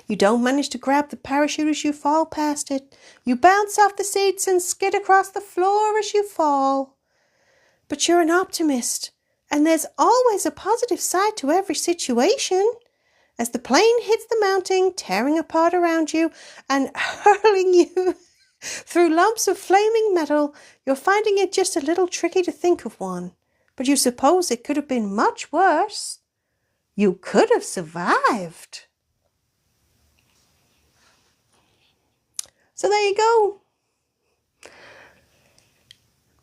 You don't manage to grab the parachute as you fall past it. You bounce off the seats and skid across the floor as you fall. But you're an optimist, and there's always a positive side to every situation. As the plane hits the mountain, tearing apart around you and hurling you through lumps of flaming metal, you're finding it just a little tricky to think of one. But you suppose it could have been much worse. You could have survived. So there you go.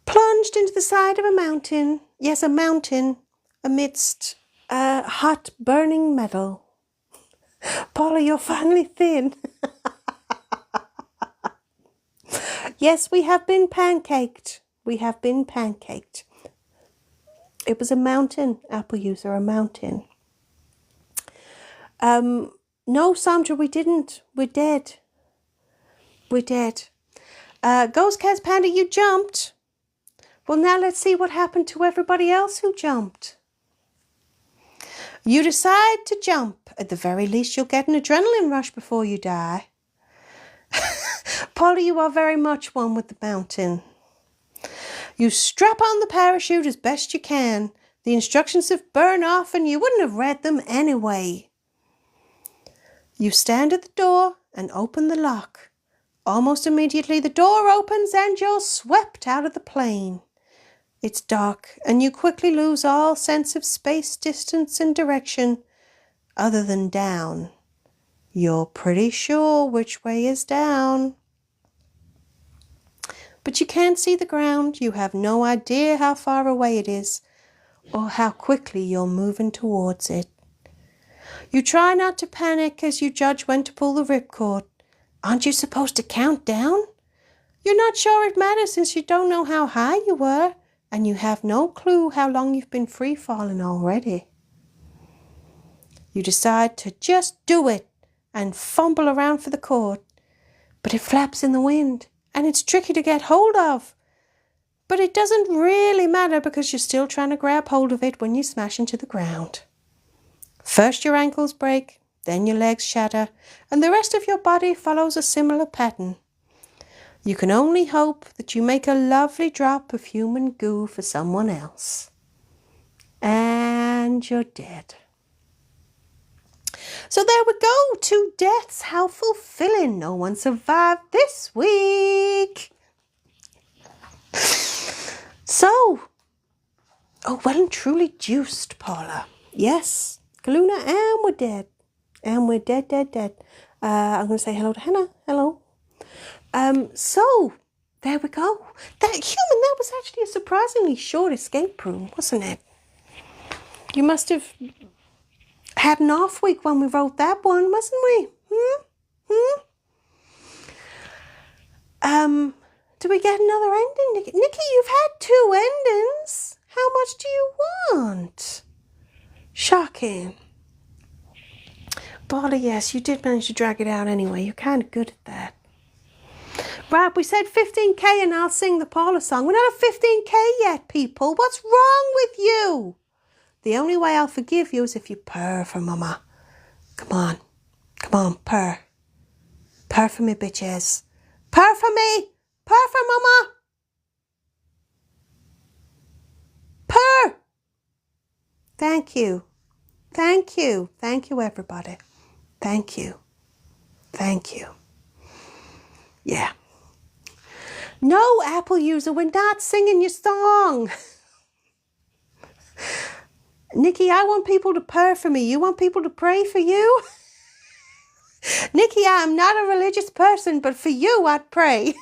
Plunged into the side of a mountain. Yes, a mountain amidst hot burning metal. Paula, you're finally thin. Yes, we have been pancaked. We have been pancaked. It was a mountain, Apple user, a mountain. No, Sandra, we didn't. We're dead. We're dead. Ghost Cats Panda, you jumped. Well, now let's see what happened to everybody else who jumped. You decide to jump. At the very least, you'll get an adrenaline rush before you die. Polly, you are very much one with the mountain. You strap on the parachute as best you can. The instructions have burned off and you wouldn't have read them anyway. You stand at the door and open the lock. Almost immediately, the door opens and you're swept out of the plane. It's dark, and you quickly lose all sense of space, distance, and direction, other than down. You're pretty sure which way is down. But you can't see the ground. You have no idea how far away it is or how quickly you're moving towards it. You try not to panic as you judge when to pull the ripcord. Aren't you supposed to count down? You're not sure it matters since you don't know how high you were, and you have no clue how long you've been free falling already. You decide to just do it and fumble around for the cord, but it flaps in the wind and it's tricky to get hold of. But it doesn't really matter because you're still trying to grab hold of it when you smash into the ground. First your ankles break, then your legs shatter, and the rest of your body follows a similar pattern. You can only hope that you make a lovely drop of human goo for someone else. And you're dead. So there we go, 2 deaths. How fulfilling. No one survived this week. So, oh, well and truly juiced, Paula. Yes, Kaluna, and we're dead. And we're dead. I'm going to say hello to Hannah. Hello. So, there we go. That was actually a surprisingly short escape room, wasn't it? You must have had an off week when we wrote that one, wasn't we? Do we get another ending? Nikki, you've had 2 endings. How much do you want? Shocking. Paula, yes, you did manage to drag it out anyway. You're kind of good at that. Right, we said 15k and I'll sing the Paula song. We're not at 15k yet, people. What's wrong with you? The only way I'll forgive you is if you purr for Mama. Come on, purr. Purr for me, bitches. Purr for me. Purr for Mama. Purr. Thank you. Thank you. Thank you, everybody. Thank you. Thank you. Yeah. No, Apple user, we're not singing your song. Nikki, I want people to purr for me. You want people to pray for you? Nikki, I'm not a religious person, but for you, I'd pray.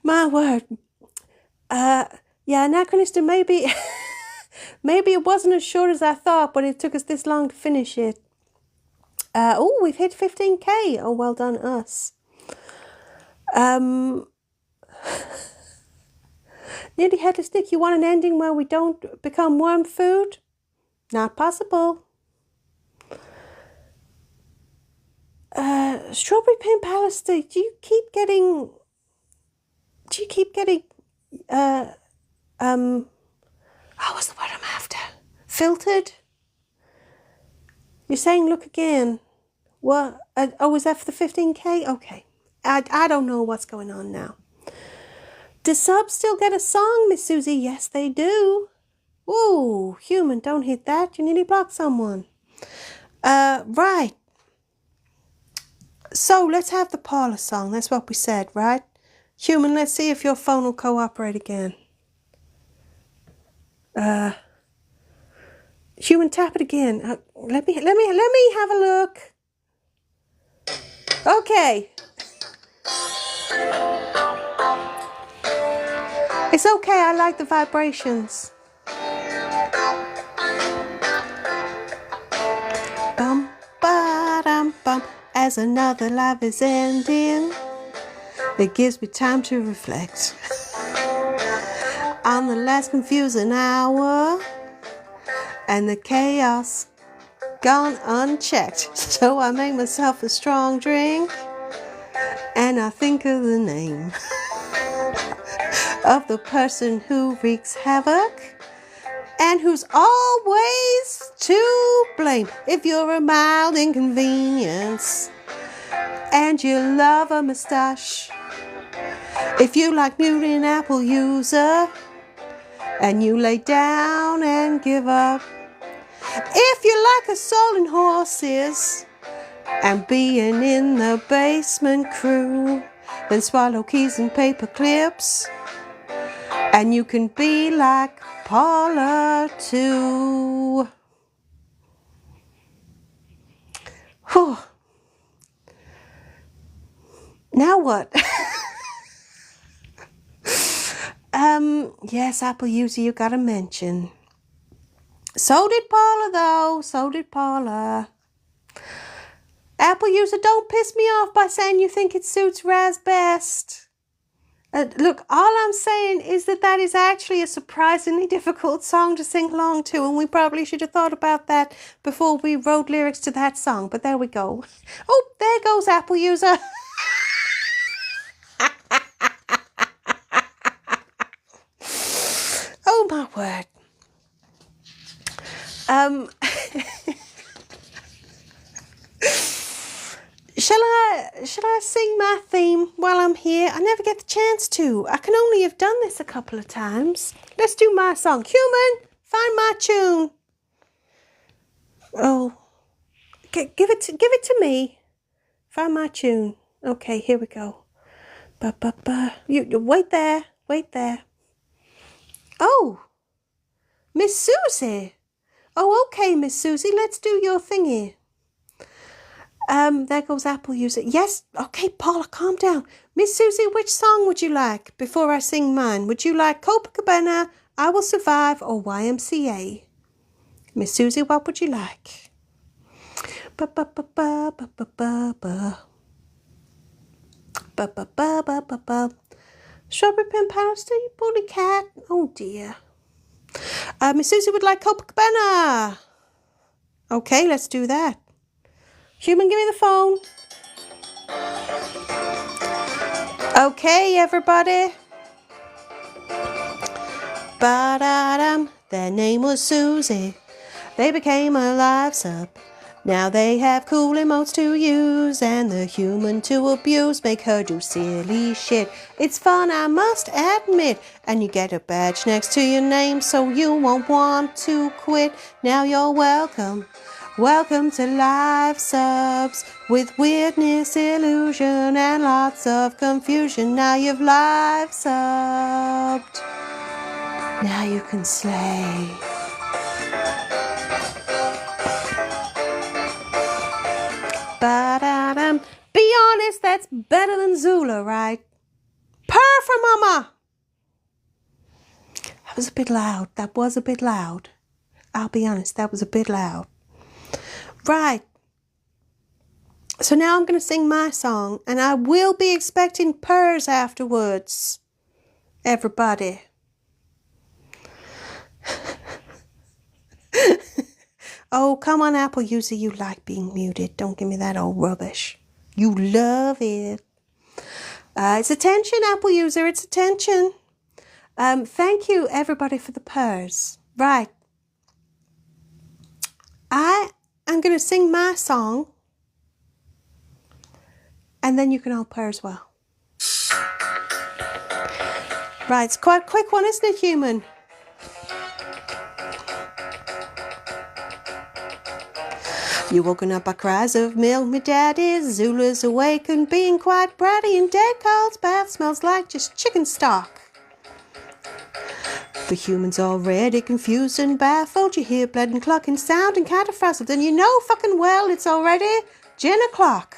My word. Yeah, Anachronistic, maybe it wasn't as short as I thought, but it took us this long to finish it. Oh, we've hit 15k. Oh, well done us. Nearly Headless Nick, you want an ending where we don't become worm food? Not possible. Strawberry Pin Palace, do you keep getting, what's the word I'm after? Filtered? You're saying look again. What? Was that for the 15k? Okay. I don't know what's going on now. Does subs still get a song, Miss Susie? Yes, they do. Ooh, human, don't hit that. You nearly blocked someone. Right. So let's have the Paula song. That's what we said, right? Human, let's see if your phone will cooperate again. Human, tap it again. Let me have a look. Okay. It's okay, I like the vibrations. Bum, ba-dum, bum. As another life is ending, it gives me time to reflect on the last confusing hour and the chaos gone unchecked. So I make myself a strong drink and I think of the name of the person who wreaks havoc and who's always to blame if you're a mild inconvenience and you love a mustache. If you like muting Apple user and you lay down and give up. If you like assaulting horses and being in the basement crew, then swallow keys and paper clips and you can be like Paula too. Whew. Now what? Yes, Apple User, you gotta mention. So did Paula, though. So did Paula. Apple User, don't piss me off by saying you think it suits Raz best. Look, all I'm saying is that is actually a surprisingly difficult song to sing along to, and we probably should have thought about that before we wrote lyrics to that song, but there we go. Oh, there goes Apple User. Oh, my word. Shall I sing my theme while I'm here? I never get the chance to. I can only have done this a couple of times. Let's do my song. Human, find my tune. Oh, give it to me. Find my tune. Okay, here we go. Ba ba ba. You wait there. Wait there. Oh, Miss Susie. Oh, okay, Miss Susie. Let's do your thingy. There goes Apple User. Yes, okay, Paula, calm down. Miss Susie, which song would you like before I sing mine? Would you like Copacabana, I Will Survive, or YMCA? Miss Susie, what would you like? Ba ba ba ba ba ba ba ba. Ba ba ba ba ba ba. Strawberry Pin Palace, you bully cat. Oh dear. Miss Susie would like Copacabana. Okay, let's do that. Human, give me the phone. Okay, everybody. Ba-da-dum. Their name was Susie. They became a live sub. Now they have cool emotes to use and the human to abuse. Make her do silly shit. It's fun, I must admit. And you get a badge next to your name so you won't want to quit. Now you're welcome. Welcome to Live Subs with weirdness, illusion, and lots of confusion. Now you've live subbed. Now you can slay. Ba-da-dum. Be honest, that's better than Zula, right? Purr for mama. That was a bit loud. That was a bit loud. I'll be honest, that was a bit loud. Right. So now I'm going to sing my song, and I will be expecting purrs afterwards. Everybody. Oh, come on, Apple User, you like being muted. Don't give me that old rubbish. You love it. It's attention, Apple User, it's attention. Thank you, everybody, for the purrs. Right. I'm going to sing my song, and then you can all purr as well. Right, it's quite a quick one, isn't it, Human? You woken up by cries of milk, me daddy. Zula's awake and being quite bratty, and Dead Carl's bath smells like just chicken stock. The human's already confused and baffled. You hear blood and clucking sound and kind of frazzled, and you know fucking well it's already gin o'clock.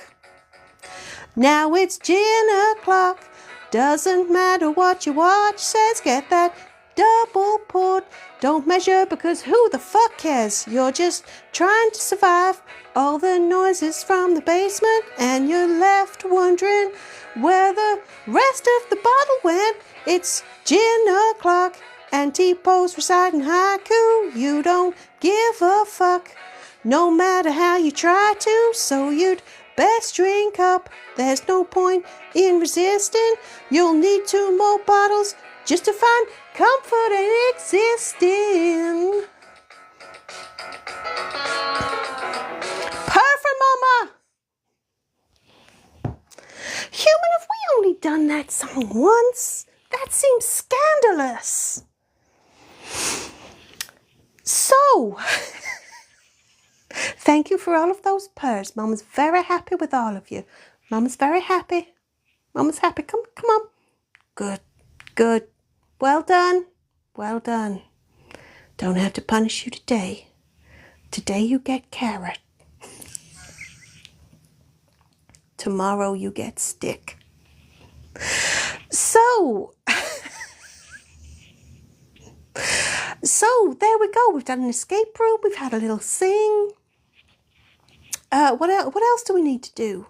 Now it's gin o'clock. Doesn't matter what you watch. Says get that double port. Don't measure because who the fuck cares? You're just trying to survive all the noises from the basement, and you're left wondering where the rest of the bottle went. It's gin o'clock. And T-Po's reciting haiku. You don't give a fuck, no matter how you try to. So you'd best drink up. There's no point in resisting. You'll need 2 more bottles just to find comfort in existing. Perfect, mama. Human, have we only done that song once? That seems scandalous. So, thank you for all of those purrs. Mama's very happy with all of you. Mama's very happy. Mama's happy. Come on. Good, good. Well done. Well done. Don't have to punish you today. Today you get carrot. Tomorrow you get stick. So, so there we go. We've done an escape room. We've had a little sing. What else do we need to do?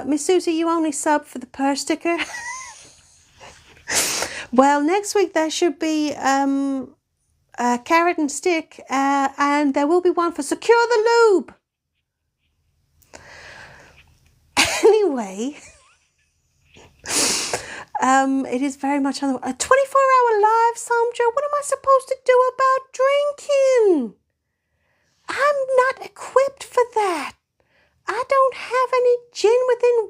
Miss Susie, you only sub for the purr sticker. Well, next week there should be carrot and stick, and there will be one for secure the lube. Anyway, it is very much on the 24-hour live, Sandra. What am I supposed to do about drinking? I'm not equipped for that. I don't have any gin within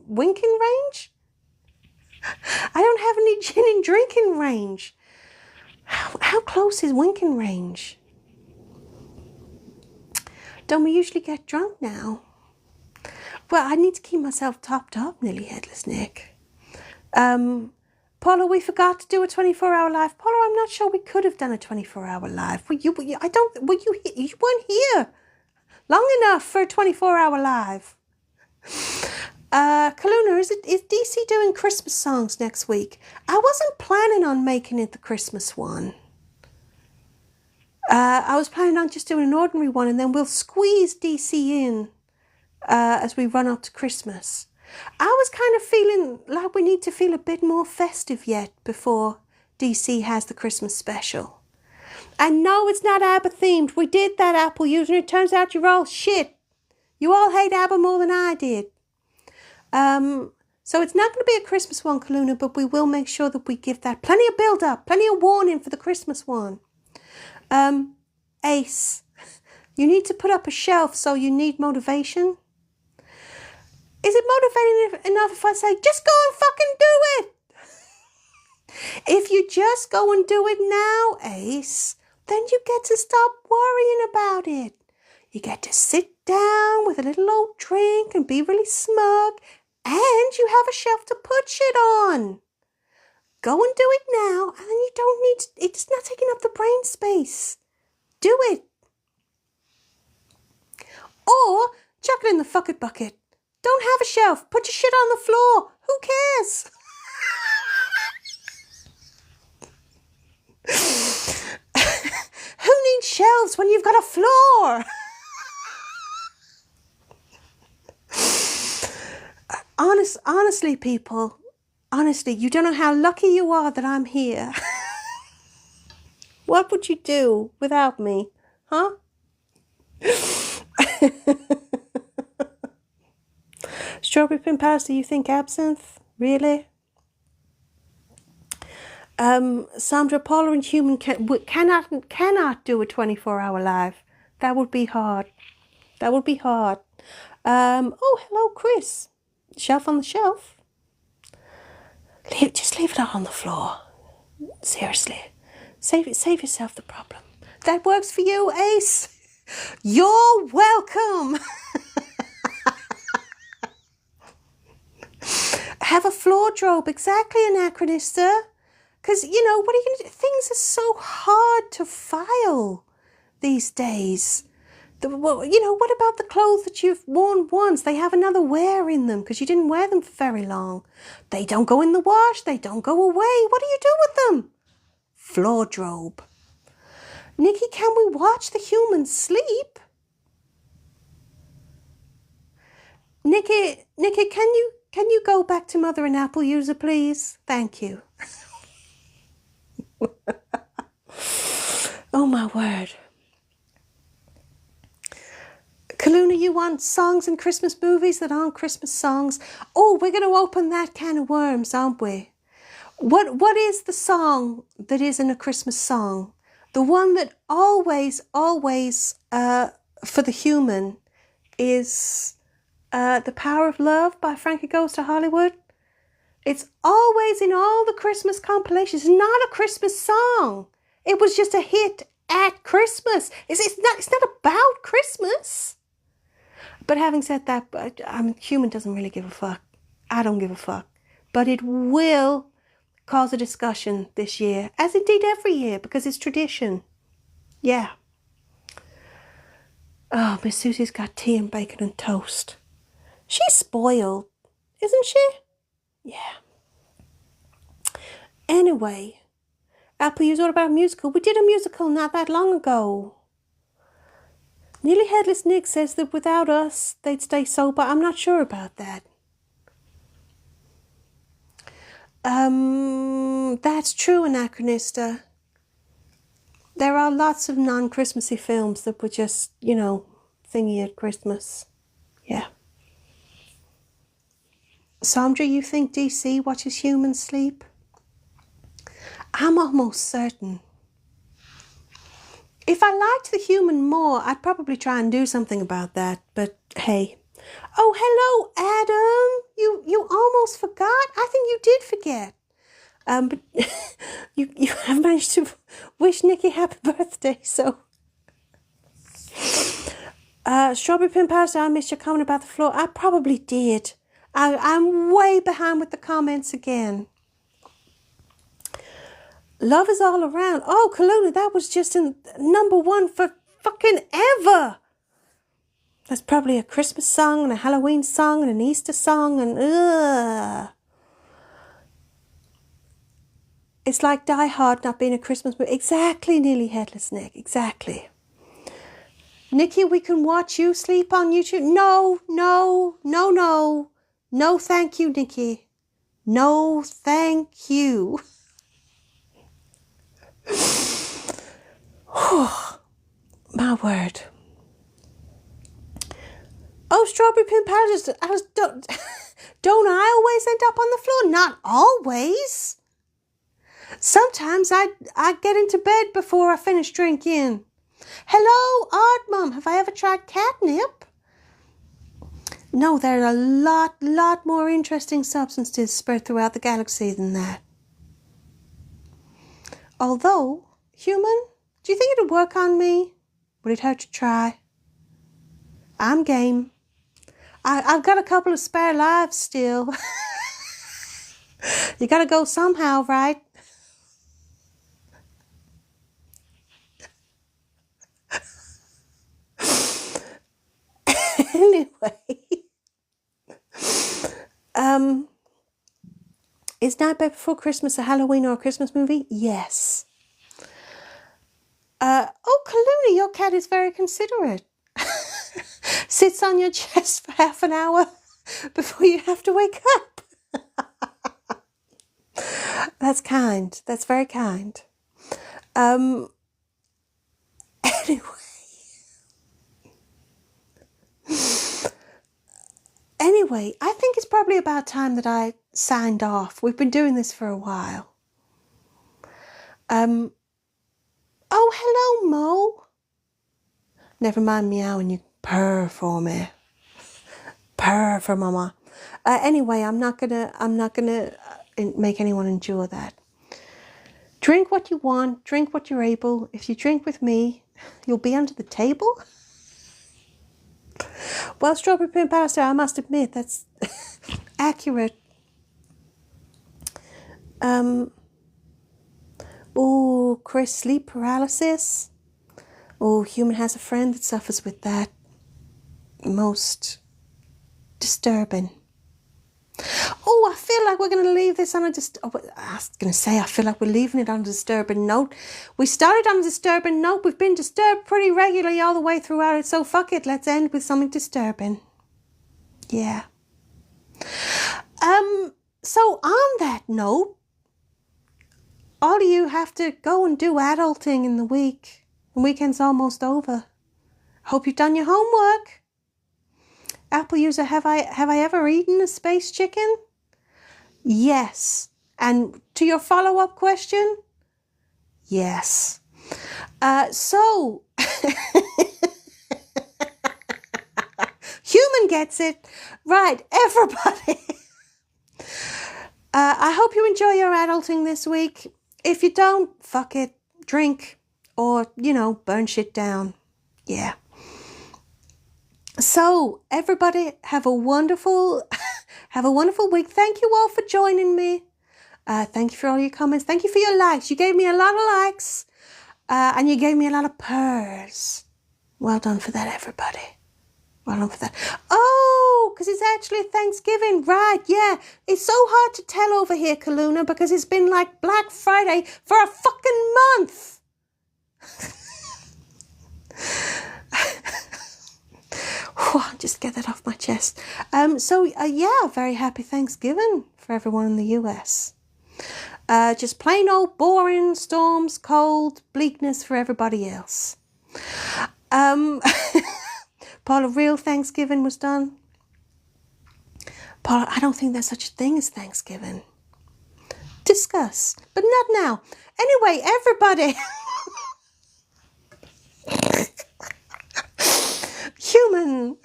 winking range. I don't have any gin in drinking range. How close is winking range? Don't we usually get drunk now? Well, I need to keep myself topped up, Nearly Headless Nick. Paula, we forgot to do a 24-hour live. Paula, I'm not sure we could have done a 24-hour live. You weren't here long enough for a 24-hour live. Kaluna, is DC doing Christmas songs next week? I wasn't planning on making it the Christmas one. I was planning on just doing an ordinary one, and then we'll squeeze DC in as we run up to Christmas. I was kind of feeling like we need to feel a bit more festive yet before DC has the Christmas special. And no, it's not ABBA themed. We did that, Apple user, and it turns out you're all shit. You all hate ABBA more than I did. So it's not going to be a Christmas one, Kaluna, but we will make sure that we give that plenty of build-up, plenty of warning for the Christmas one. Ace, you need to put up a shelf, so you need motivation. Is it motivating enough if I say, just go and fucking do it? If you just go and do it now, Ace, then you get to stop worrying about it. You get to sit down with a little old drink and be really smug, and you have a shelf to put shit on. Go and do it now, and then you don't need to, it's not taking up the brain space. Do it. Or chuck it in the fucking bucket. Don't have a shelf. Put your shit on the floor. Who cares? Who needs shelves when you've got a floor? Honestly, people, honestly, you don't know how lucky you are that I'm here. What would you do without me, huh? Strawberry pin pasta, you think absinthe? Really? Sandra, Paula and Human cannot do a 24-hour live. That would be hard. That would be hard. Oh, hello, Chris. Shelf on the shelf. Just leave it out on the floor. Seriously. Save yourself the problem. That works for you, Ace. You're welcome. Have a floor drobe. Exactly, Anachronista. Because, you know, what are you going to do? Things are so hard to file these days. You know, what about the clothes that you've worn once? They have another wear in them because you didn't wear them for very long. They don't go in the wash. They don't go away. What do you do with them? Floor drobe. Nikki, can we watch the humans sleep? Nikki, can you go back to Mother and Apple user, please? Thank you. Oh my word. Kaluna, you want songs in Christmas movies that aren't Christmas songs? Oh, we're going to open that can of worms, aren't we? What is the song that isn't a Christmas song? The one that always, for the human is The Power of Love by Frankie Goes to Hollywood. It's always in all the Christmas compilations. It's not a Christmas song. It was just a hit at Christmas. It's not about Christmas. But having said that, human doesn't really give a fuck. I don't give a fuck. But it will cause a discussion this year, as indeed every year, because it's tradition. Yeah. Oh, Miss Susie's got tea and bacon and toast. She's spoiled, isn't she? Yeah. Anyway, Apple, you thought about a musical. We did a musical not that long ago. Nearly Headless Nick says that without us, they'd stay sober. I'm not sure about that. That's true, Anachronista. There are lots of non-Christmassy films that were just, you know, thingy at Christmas. Yeah. Sandra, you think DC watches humans sleep? I'm almost certain. If I liked the human more, I'd probably try and do something about that. But hey. Oh, hello, Adam. You almost forgot? I think you did forget. But you have managed to wish Nikki happy birthday, so. Strawberry Pin Pasta, I missed your comment about the floor. I probably did. I'm way behind with the comments again. Love is all around. Oh, Kaluna, that was just in #1 for fucking ever. That's probably a Christmas song and a Halloween song and an Easter song and It's like Die Hard not being a Christmas movie. Exactly, Nearly Headless Nick. Exactly. Nikki, we can watch you sleep on YouTube. No. No, thank you, Nikki. No, thank you. My word. Oh, Strawberry Pin Powders. Don't I always end up on the floor? Not always. Sometimes I get into bed before I finish drinking. Hello, Art Mum. Have I ever tried catnip? No, there are a lot more interesting substances spread throughout the galaxy than that. Although, human, do you think it'd work on me? Would it hurt to try? I'm game. I've got a couple of spare lives still. You gotta go somehow, right? Anyway. Is Nightmare Before Christmas a Halloween or a Christmas movie? Yes. Oh, Kaluna, your cat is very considerate. Sits on your chest for half an hour before you have to wake up. That's kind. That's very kind. Anyway. Anyway, I think it's probably about time that I signed off. We've been doing this for a while. Oh, hello, Mo. Never mind meowing, you purr for me. Purr for mama. Anyway, I'm not gonna make anyone endure that. Drink what you want, drink what you're able. If you drink with me, you'll be under the table. Well, Strawberry Pin Pasta, I must admit, that's accurate. Oh, Chris, sleep paralysis. Oh, human has a friend that suffers with that. Most disturbing. Oh, I feel like we're going to leave this on a I was going to say, I feel like we're leaving it on a disturbing note. We started on a disturbing note. We've been disturbed pretty regularly all the way throughout it. So fuck it. Let's end with something disturbing. Yeah. So on that note, all of you have to go and do adulting in the week. The weekend's almost over. Hope you've done your homework. Apple user, have I ever eaten a space chicken? Yes. And to your follow-up question, yes. So human gets it. Right, everybody. I hope you enjoy your adulting this week. If you don't, fuck it. Drink or, burn shit down. Yeah. So, everybody, have a wonderful week. Thank you all for joining me. Thank you for all your comments. Thank you for your likes. You gave me a lot of likes. And you gave me a lot of purrs. Well done for that, everybody. Well done for that. Oh, because it's actually Thanksgiving. Right, yeah. It's so hard to tell over here, Kaluna, because it's been like Black Friday for a fucking month. Just get that off my chest. Yeah, very happy Thanksgiving for everyone in the US. Just plain old boring storms, cold, bleakness for everybody else. Paula, real Thanksgiving was done. Paula, I don't think there's such a thing as Thanksgiving. Discuss, but not now. Anyway, everybody. Human,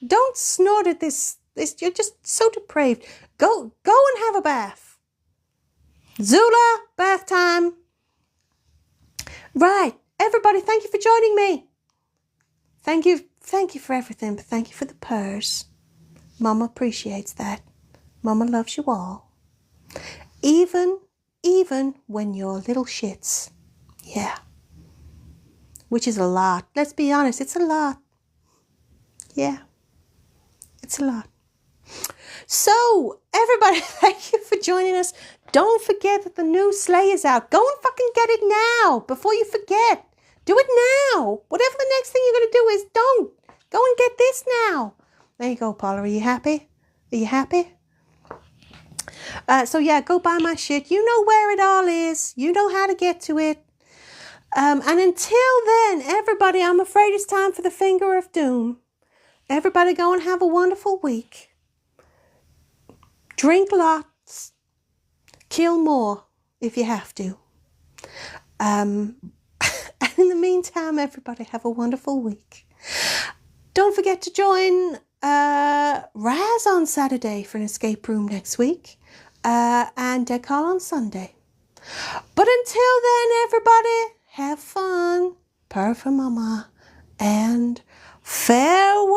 don't snort at this. You're just so depraved. Go and have a bath. Zula, bath time. Right, everybody, thank you for joining me. Thank you for everything, but thank you for the purrs. Mama appreciates that. Mama loves you all. Even when you're little shits. Yeah. Which is a lot. Let's be honest, it's a lot. Yeah. It's a lot. So, everybody, thank you for joining us. Don't forget that the new sleigh is out. Go and fucking get it now before you forget. Do it now. Whatever the next thing you're going to do is, don't. Go and get this now. There you go, Paula. Are you happy? Are you happy? So, yeah, go buy my shit. You know where it all is. You know how to get to it. And until then, everybody, I'm afraid it's time for the finger of doom. Everybody go and have a wonderful week. Drink lots. Kill more if you have to. And in the meantime, everybody have a wonderful week. Don't forget to join Raz on Saturday for an escape room next week. And Dead Call on Sunday. But until then, everybody, have fun. Purr for Mama. And farewell.